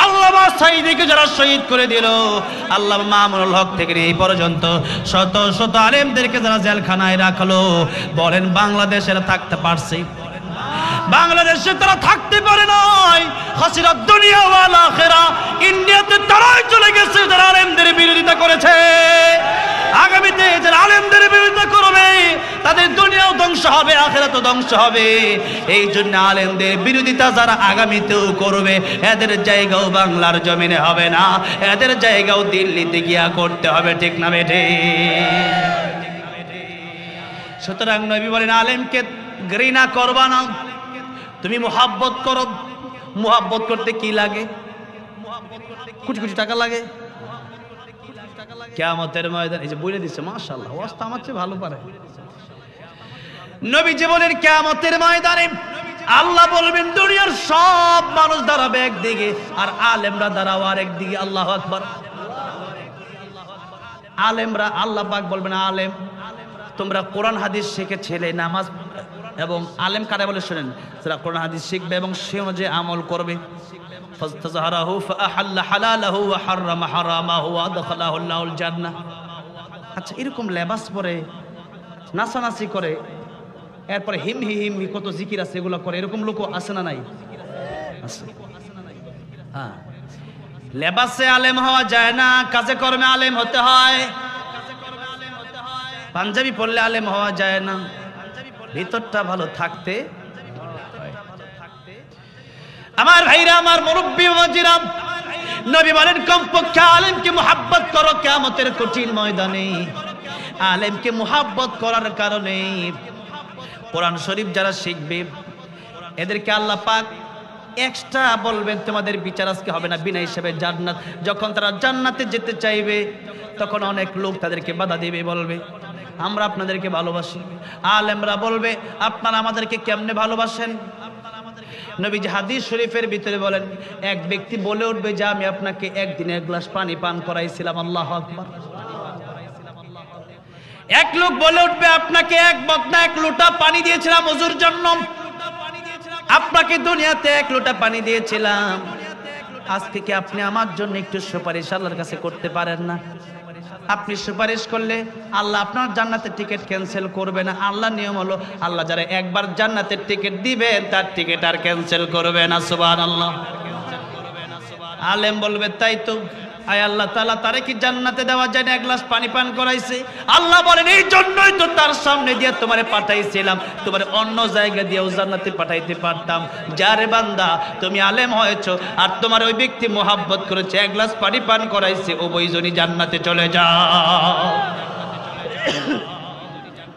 S2: আল্লামা সাঈদীকে যারা শহীদ করে দিল, আল্লামা মামুনুল হক থেকে এই পর্যন্ত শত শত আলেমদেরকে যারা জেলখানায় রাখলো, বলেন বাংলাদেশের থাকতে পারছে? বাংলাদেশে তারা থাকতে পারে নাই। খাসিরাত দুনিয়া ওয়াল আখিরা। ইন্ডিয়াতে তারাই চলে গেছে যারা আলেমদের বিরোধিতা করেছে। আগামীতে যারা আলেমদের বিরোধিতা করবে তাদের দুনিয়াও ধ্বংস হবে, আখিরাতও ধ্বংস হবে। এই জন্য আলেমদের বিরোধিতা যারা আগামীতেও করবে, এদের জায়গাও বাংলার জমিনে হবে না, এদের জায়গাও দিল্লিতে গিয়া করতে হবে। ঠিক না বেঠে? সুতরাং নবী বলেন, আলেমকে ঘৃণা করবা না, তুমি মুহাব্বত করো। মুহাব্বত করতে কি লাগে? কোটি কোটি টাকা লাগে। কিয়ামতের ময়দান, এই যে বলে দিচ্ছে, মাশাআল্লাহ, ওয়াজটা আমার চেয়ে ভালো পারে। নবী যে বলেন, কিয়ামতের ময়দানে আল্লাহ বলবেন, দুনিয়ার সব মানুষ দাঁড়াবে একদিকে আর আলেমরা দাঁড়াও আরেক দিকে। আল্লাহু আকবার। আলেমরা, আল্লাহ পাক বলবেন, আলেম তোমরা কোরআন হাদিস শিখে ছেলে নামাজ, এবং আলেম কারা বলে শুনেন, যারা কোরআন হাদিস শিখবে এবং সে অনুযায়ী আমল করবে। ফাস্তাযহারাহু ফাআহাল্লা হালালাহু ওয়া হারামা হারামাহু ওয়া আদখালাহু আল্লাহুল জান্নাহ। আচ্ছা, এরকম লেবাস পরে নাচানাচি করে, এরপরে হিমহি হিমহি কত জিকির আছে এগুলো করে, এরকম লোকও আছে না নাই? আছে। হ্যাঁ, লেবাসে আলেম হওয়া যায় না, কাজে কর্মে আলেম হতে হয়। পাঞ্জাবি পরলে আলেম হওয়া যায় না, ভিতরটা ভালো থাকতে। আমার ভাইরা, আমার মুরব্বী বাবাজিরা, নবী বলেন কমপক্ষে আলেমকে মুহাব্বত করো। কিয়ামতের কঠিন ময়দানে আলেমকে মুহাব্বত করার কারণে কোরআন শরীফ যারা শিখবে এদেরকে আল্লাহ পাক এক্সট্রা বলবেন তোমাদের বিচার আজকে হবে না, বিনা হিসাবে জান্নাত। যখন তারা জান্নাতে যেতে চাইবে তখন অনেক লোক তাদেরকে বাধা দিবে, বলবে আমরা আপনাদেরকে ভালোবাসি। আলেমরা বলবে আপনারা আমাদেরকে কেমনে ভালোবাসেন? নবীজি হাদিস শরীফের ভিতরে বলেন, এক ব্যক্তি বলে উঠবে যে আমি আপনাকে একদিনে এক গ্লাস পানি পান করাইছিলাম। আল্লাহু আকবার। এক লোক বলে উঠবে আপনাকে এক বকনা এক লোটা পানি দিয়েছিলাম ওযুর জন্য, আপনাকে দুনিয়াতে এক লোটা পানি দিয়েছিলাম, আজকে কি আপনি আমার জন্য একটু সুপারিশ আল্লাহর কাছে করতে পারেন না? আপনি সুপারিশ করলে আল্লাহ আপনার জান্নাতের টিকিট ক্যান্সেল করবে না। আল্লাহর নিয়ম হলো আল্লাহ যারা একবার জান্নাতের টিকিট দিবেন তার টিকিট আর ক্যান্সেল করবে না। সুবহানাল্লাহ। আলেম বলবে তাই তো, আয় আল্লাহ তাআলা তারে কি জান্নাতে দেওয়া যায় না? এক গ্লাস পানি পান করাইছে। আল্লাহ বলেন এই জন্যই তো তার সামনে দিয়ে তোমারে পাঠাইছিলাম, তোমারে অন্য জায়গা দিয়েও জান্নাতে পাঠাইতে পারতাম। যারে বান্দা তুমি আলেম হয়েছো আর তোমার ওই ব্যক্তি মোহাব্বত করেছে, এক গ্লাস পানি পান করাইছে, উভয়জনই জান্নাতে চলে যাও।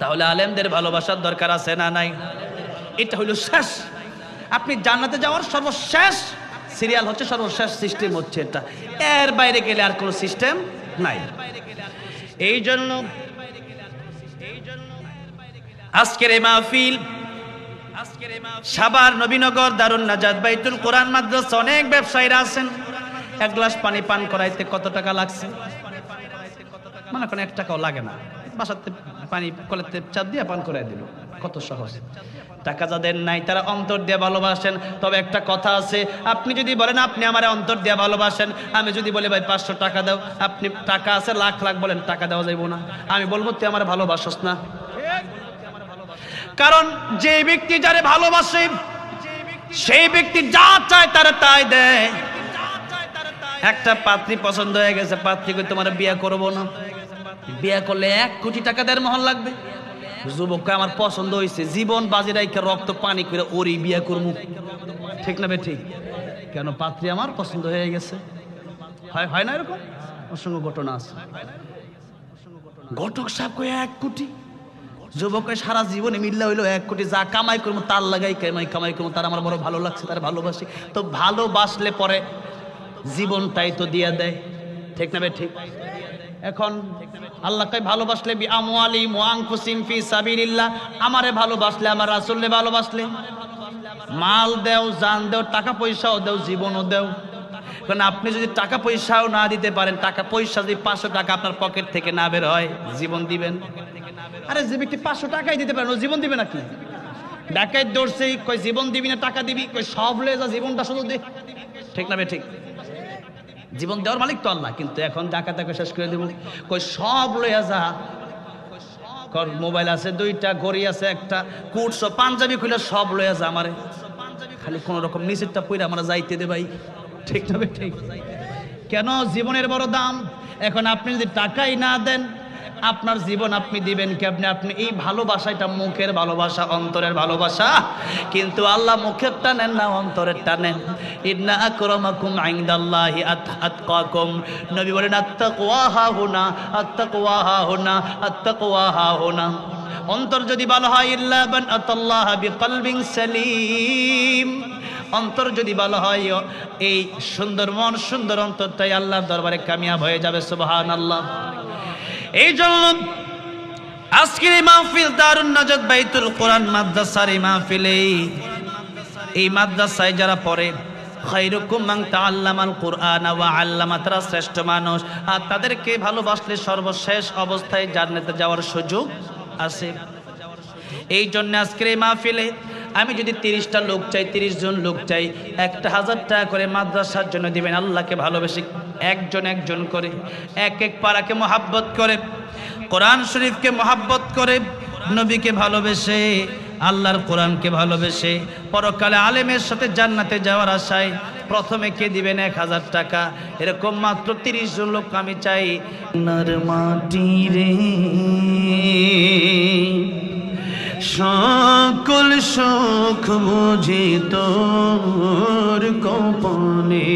S2: তাহলে আলেমদের ভালোবাসার দরকার আছে না নাই? এটা হইল শেষ, আপনি জান্নাতে যাওয়ার সর্বশেষ সিরিয়াল হচ্ছে, সর্বশেষ সিস্টেম হচ্ছে এটা। এর বাইরে গেলে আর কোনো সিস্টেম নাই। এই জন্য আজকের এই মাহফিল, সাভার, নবীনগর, দারুন নাজাত, বাইতুল কোরআন মাদ্রাসা, অনেক ব্যবসায়ীরা আছেন। এক গ্লাস পানি পান করাইতে কত টাকা লাগছে? মনে করেন 1 টাকাও লাগে না, বাসাতে পানি কলেতে চাপ দিয়ে পান করাই দিল, কত সহজ। টাকা যাদের নাই তারা অন্তর দিয়ে ভালোবাসেন। তবে একটা কথা আছে, আপনি যদি বলেন আপনি আমার অন্তর দিয়ে ভালোবাসেন, আমি যদি বলি ভাই 500 টাকা দাও, আপনি টাকা আছে লাখ লাখ বলেন, টাকা দেওয়া যাইব না। আমি বলবো তুই আমার ভালোবাসস না। কারণ যে ব্যক্তি যারে ভালোবাসে সেই ব্যক্তি যা চায় তারা তাই দেয়। একটা পাত্রী পছন্দ হয়ে গেছে, পাত্রী কই তোমার বিয়ে করবো না, বিয়ে করলে 1 কোটি টাকা দেড় মহল লাগবে। যুবককে আমার পছন্দ হয়েছে, জীবন বাজি রাইখা রক্ত পানি করে ওরই বিয়ে করবো, ঠিক না বে ঠিক? কেন? পাত্রী আমার পছন্দ হয়ে গেছে। হয় না এরকম? অসংখ্য ঘটনা আছে। ঘটক সাহেব কই 1 কোটি, যুবকের সারা জীবনে মিল্লা হইলো 1 কোটি, যা কামাই করবো তার লাগাই কামাই করবো, তার আমার বড় ভালো লাগছে, তার ভালোবাসি। তো ভালোবাসলে পরে জীবনটাই তো দিয়ে দেয়, ঠিক না বে ঠিক? এখন আল্লাহকে ভালোবাসলে বি আমওয়ালিহিম ওয়া আনফুসিহিম ফি সাবিলিল্লাহ, আমারে ভালোবাসলে, আমার রাসূলকে ভালোবাসলে, মাল দেও, জান দেও, টাকা পয়সাও দেও, জীবনও দেও। কারণ আপনি যদি টাকা পয়সাও না দিতে পারেন, টাকা পয়সা যদি 500 টাকা আপনার পকেট থেকে না বের হয়, জীবন দিবেন? আরে যে ব্যক্তি 500 টাকাই দিতে পারেন ও জীবন দিবে নাকি? ডাকাত ধরছে, কই জীবন দিবি না টাকা দিবি, কই সব লয়ে যা, জীবনটা শুধু দে, ঠিক না বে ঠিক? জীবন দেওয়ার মালিক তো আল্লাহ, কিন্তু এখন ডাকাতাকে শেষ করে দেব, কই সব লইয়া যা। মোবাইল আছে 2টা, ঘড়ি আছে 1টা, কুটস, পাঞ্জাবি খুলে সব লইয়া যা, আমারে খালি কোন রকম নিচেরটা পইরা আমরা যাইতে দে ভাই, ঠিক না ঠিক? কেন? জীবনের বড় দাম। এখন আপনি যদি টাকাই না দেন, আপনার জীবন আপনি দিবেন কেমনে? আপনি এই ভালোবাসাটা মুখের ভালোবাসা, অন্তরের ভালোবাসা, কিন্তু আল্লাহ মুখেরটা নেন না, অন্তরেরটা নেন। ইন্না আকরামাকুম ইনদাল্লাহি আতকাকুম, নবী বলেন আত্তাকওয়া হাহুনা, আত্তাকওয়া হাহুনা, আত্তাকওয়া হাহুনা। অন্তর যদি ভালো হয়, ইল্লা মান আতাল্লাহ বিকলবিন সালিম, অন্তর যদি ভালো হয়, এই সুন্দর মন, সুন্দর অন্তরটাই আল্লাহর দরবারে কামিয়াব হয়ে যাবে। সুবহানাল্লাহ। এই জন্য আজকের এই মাহফিল, দারুন নাজাত বাইতুল কোরআন মাদ্রাসার এই মাহফিলে, এই মাদ্রাসায় যারা পড়ে, খায়রুকুম মান তাআল্লামাল কুরআন ওয়া আল্লামা, তারা শ্রেষ্ঠ মানুষ। আর তাদেরকে ভালোবাসলে সর্বশেষ অবস্থায় জান্নাতে যাওয়ার সুযোগ আছে। এই জন্য আজকের এই মাহফিলে আমি যদি 30টা লোক চাই, 30 জন লোক চাই, 1000 টাকা করে মাদ্রাসার জন্য দিবেন। আল্লাহকে ভালোবেসে একজন একজন করে, এক এক পারাকে মহাব্বত করে, কোরআন শরীফকে মহাব্বত করে, নবীকে ভালোবেসে, আল্লাহর কোরআনকে ভালোবেসে, পরকালে আলেমের সাথে জান্নাতে যাওয়ার আশায় প্রথমে কে দিবেন 1000 টাকা, এরকম মাত্র 30 জন লোক আমি চাই। নার মাটি রে সকল সুখ বুঝি তোর কপালে,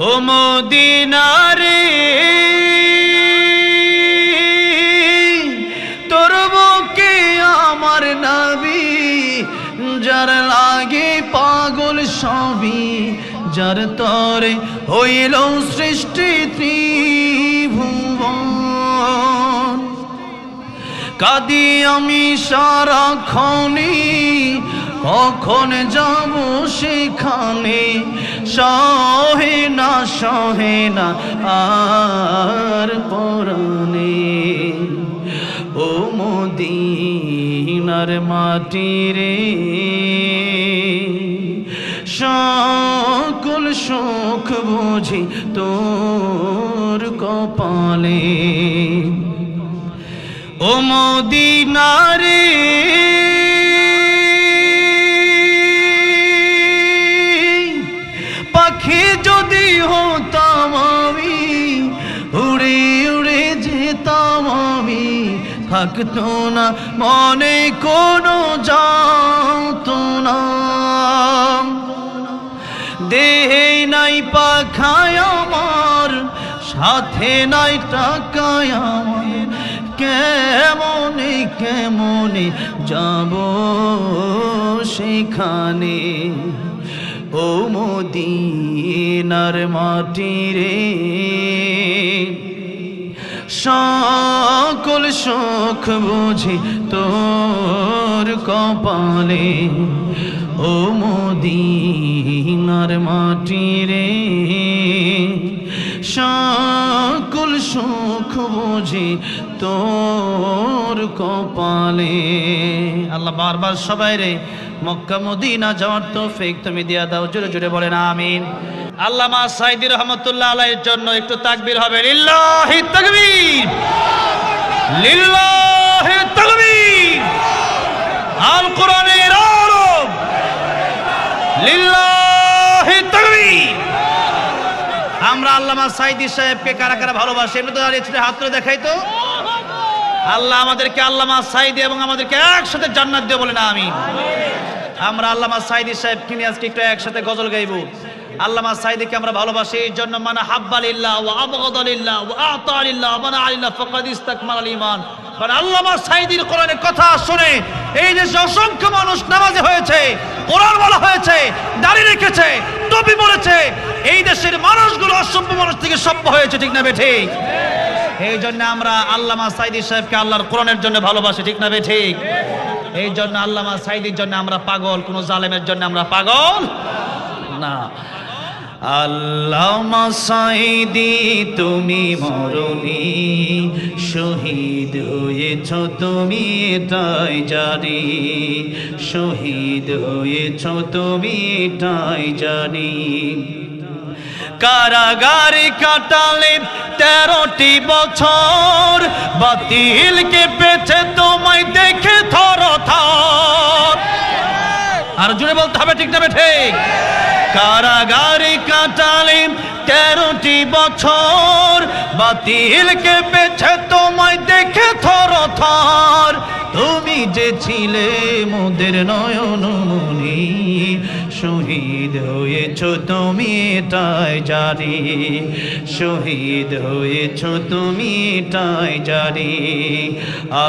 S2: ও মদিনা রে তোর বুকে আমার নবী, যার লাগে পাগল সবই, যার তরে হইল সৃষ্টি ত্রিভুবন। কাঁদি আমি সারাক্ষণে, কখন যাব সেখানে, সহে না আর পরাণে, ও মদিনার মাটি রে সকল সুখ বুঝি তোর কপালে, ও মদিনা রে পাখি যদি হতাম আমি, উড়ে উড়ে যেতাম আমি, থাকতো না মনে কোনো যাতনা। দেহে নাই পাখায় আমার, সাথে নাই টাকায় আমার, কেমনে যাব সেখানে, ও মদিনার মাটি রে সকল সুখ বুঝি তোর কপালে, ও মদিনার মাটি রে সকল সুখ বুঝি তোর কপালে। আল্লাহ বারবার সবাই রে মক্কা মদিনা যাওয়ার তৌফিক তুমি দিয়া দাও, জোরে জোরে বলেন আমিন। আল্লামা সাঈদী রহমাতুল্লাহ আলাইহির জন্য একটু তাকবীর হবে, লিল্লাহি তাকবীর, লিল্লাহি তাকবীর। আল কোরআনের আরব, লিল্লাহি তাকবীর। আমরা আল্লামা সাঈদী সাহেবকে কারা কারা ভালোবাসে এমনি তো দাঁড়িয়ে হাত তুলে দেখাই তো। আল্লাহ আমাদেরকে আল্লামা সাঈদী এবং আমাদেরকে একসাথে জান্নাত দিয়ে বলেন আমিন। আমরা আল্লামা সাঈদী সাহেবকে নিয়ে আজকে একটু একসাথে গজল গাইবো। আল্লামা সাঈদীকে আমরা ভালোবাসি এই জন্য, মানে হাব্বা লিল্লাহ ওয়া আবগাদা লিল্লাহ ওয়া আতা লিল্লাহ ওয়া মানা লিল্লাহ ফাকাদ ইসতাকমালাল ঈমান। কারণ আল্লামা সাঈদীর কোরআনের কথা শুনে এই দেশে অসংখ্য মানুষ নামাজি হয়েছে, কোরআন বলা হয়েছে, দাড়ি রেখেছে, টুপি পরেছে। এই দেশের মানুষগুলো অসভ্য মানুষ থেকে সভ্য হয়েছে, ঠিক না বে ঠিক? এই জন্য আমরা আল্লামা সাঈদী সাহেবকে আল্লাহর কোরআনের জন্য ভালোবাসি, ঠিক না বে ঠিক? এই জন্য আল্লামা সাঈদীর জন্য আমরা পাগল, কোন জালেমের জন্য আমরা পাগল না। আল্লামা সাঈদী তুমি মরণি, শহীদ হয়েছ তুমি এটাই জানি, শহীদ হয়েছ তুমি এটাই জানি। কারাগারে কাটালে 13টি বছর, বাতিল কেঁপেছে তোমায় দেখে থরথর। আর জোরে বলতে হবে, ঠিক না ঠিক? কারাগারে কাটালে 13টি বছর, বাতিল কেঁপেছে তোমায় দেখে থরথর। তুমি যে ছিলে মোদের নয়নমণি, শহীদ হয়েছ তুমি এটাই জানি, শহীদ হয়েছ তুমি এটাই জানি।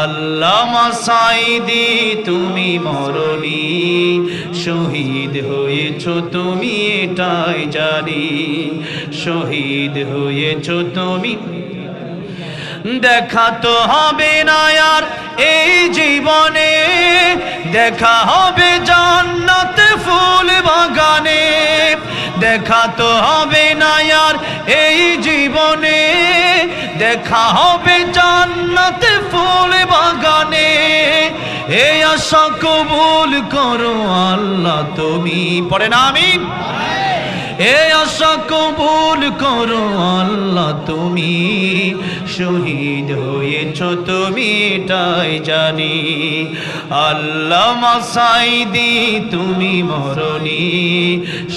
S2: আল্লামা সাঈদী তুমি মরণি, শহীদ হয়েছ তুমি এটাই জানি, শহীদ হয়েছ তুমি। দেখা তো হবে না আর এই জীবনে, দেখা হবে জান্নাত ফুল বাগানে। দেখা তো হবে না আর এই জীবনে, দেখা হবে জান্নাত ফুল বাগানে। এই আশা কবুল করো আল্লাহ তুমি, পড়ে না আমিন। এই আশা কবুল করো আল্লাহ তুমি,
S1: শহীদ হয়েছ তুমি এটাই জানি। আল্লামা সাঈদী তুমি মরনি,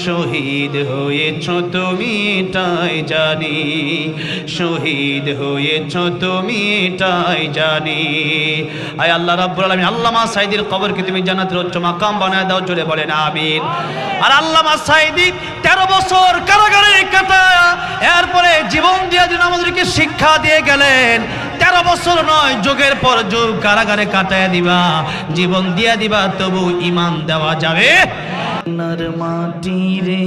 S1: শহীদ হয়েছ তুমি এটাই জানি, শহীদ হয়েছ তুমি এটাই জানি। আয় আল্লাহ রাব্বুল আলামিন আল্লামা সাঈদীর কবরকে তুমি জান্নাতের উচ্চ মাকাম বানায় দাও, জোরে বলেন আমিন। আর আল্লামা সাঈদী 13 বছর কারাগারে কাটায়া এরপরে জীবন দিয়ে দিন আমাদেরকে শিক্ষা দিয়ে গেলেন। 13 বছর নয়, যুগের পর যুগ কারাগারে কাটায়া দিবা, জীবন দিয়ে দিবা, তবু ঈমান দেওয়া যাবে নার মাটি রে।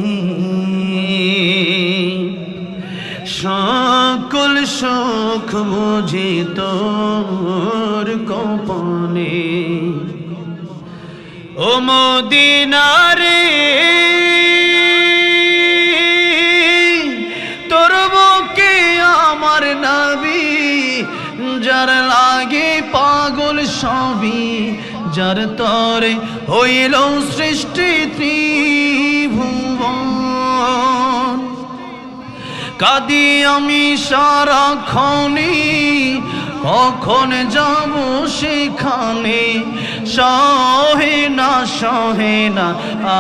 S1: সকল সুখ বুঝি তোর কপনে, ও মদিনা রে তোর বুকে আমার নবী, যার লাগে পাগল সবই, যার তরে হইল সৃষ্টি ত্রিভুবন। কাঁদি আমি সারাক্ষণে, কখন যাব সেখানে, সহে না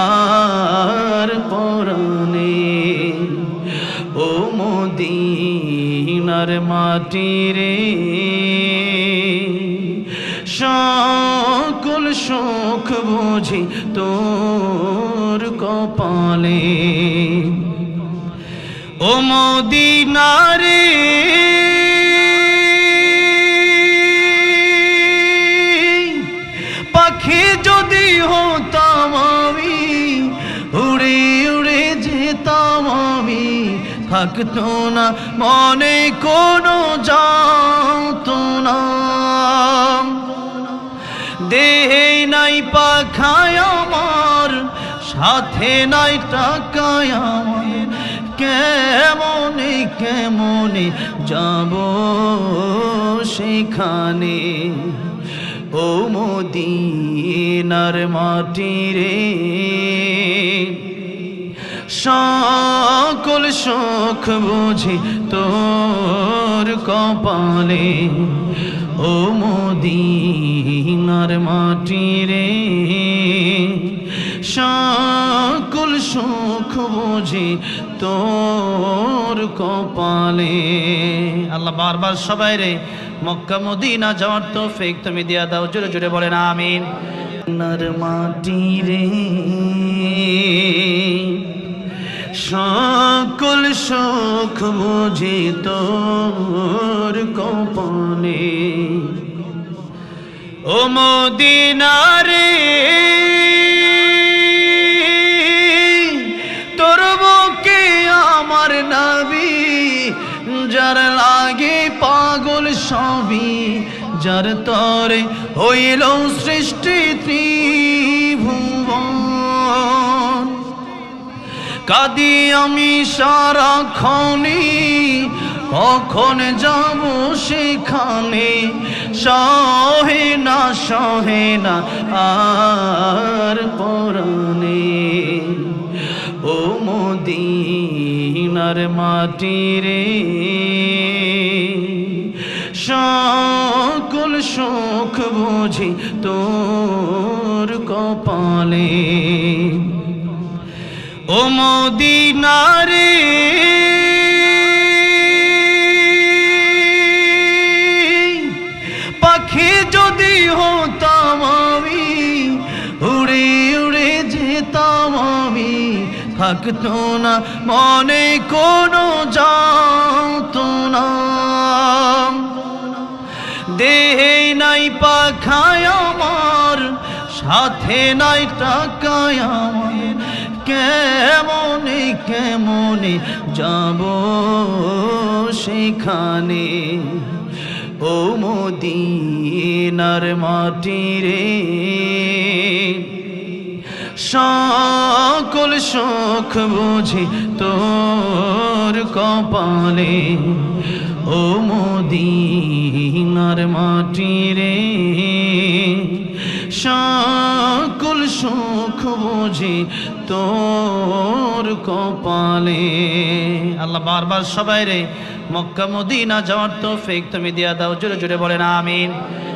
S1: আর পরাণে। ও মদিনার মাটি রে সকল সুখ বুঝি তোর কপালে, ও মদিনা রে পাখি যদি হতাম আমি, উড়ে উড়ে যেতাম আমি, থাকতো না মনে কোনো যাতনা। দেহে নাই পাখায় আমার, সাথে নাই টাকায় আমার, কেমনে কেমনে যাব সেখানে। ও মদিনার মাটি রে সকল সুখ বুঝি তোর কপালে, ও মদিনার মাটি রে সকল সুখ বুঝি তোর কপালে। আল্লাহ বারবার সবাই রে মক্কা মদিনা যাওয়ার তৌফিক তুমি দিয়া দাও, জোরে জোরে বলেন আমিন। নার মাটি রে সকল সুখ বুঝি তোর কপালে, ও মদিনা রে তোর বুকে আমার নবী, যার লাগে পাগল সবই, যার তরে হইল সৃষ্টি ত্রিভুবন। কাঁদি আমি সারাক্ষণে, কখন যাব সেখানে, সহে না আর পরাণে। ও মদিনার মাটি রে সকল সুখ বুঝি তোর কপালে, ও মদিনা রে পাখি যদি হতাম আমি, উড়ে উড়ে যেতাম আমি, থাকতো না মনে কোনো যাতনা। দেহে নাই পাখায় আমার, সাথে নাই টাকায় আমার, কেমনে কেমনে যাব সেখানে। ও মদিনার মাটি রে সকল সুখ বুঝি তোর কপালে, ও মদিনার মাটি রে সকল সুখ বুঝি তোর কপালে। আল্লাহ বারবার সবাই রে মক্কা মদিনা যাওয়ার তৌফিক তুমি দিয়া দাও, জোরে জোরে বলেন আমিন।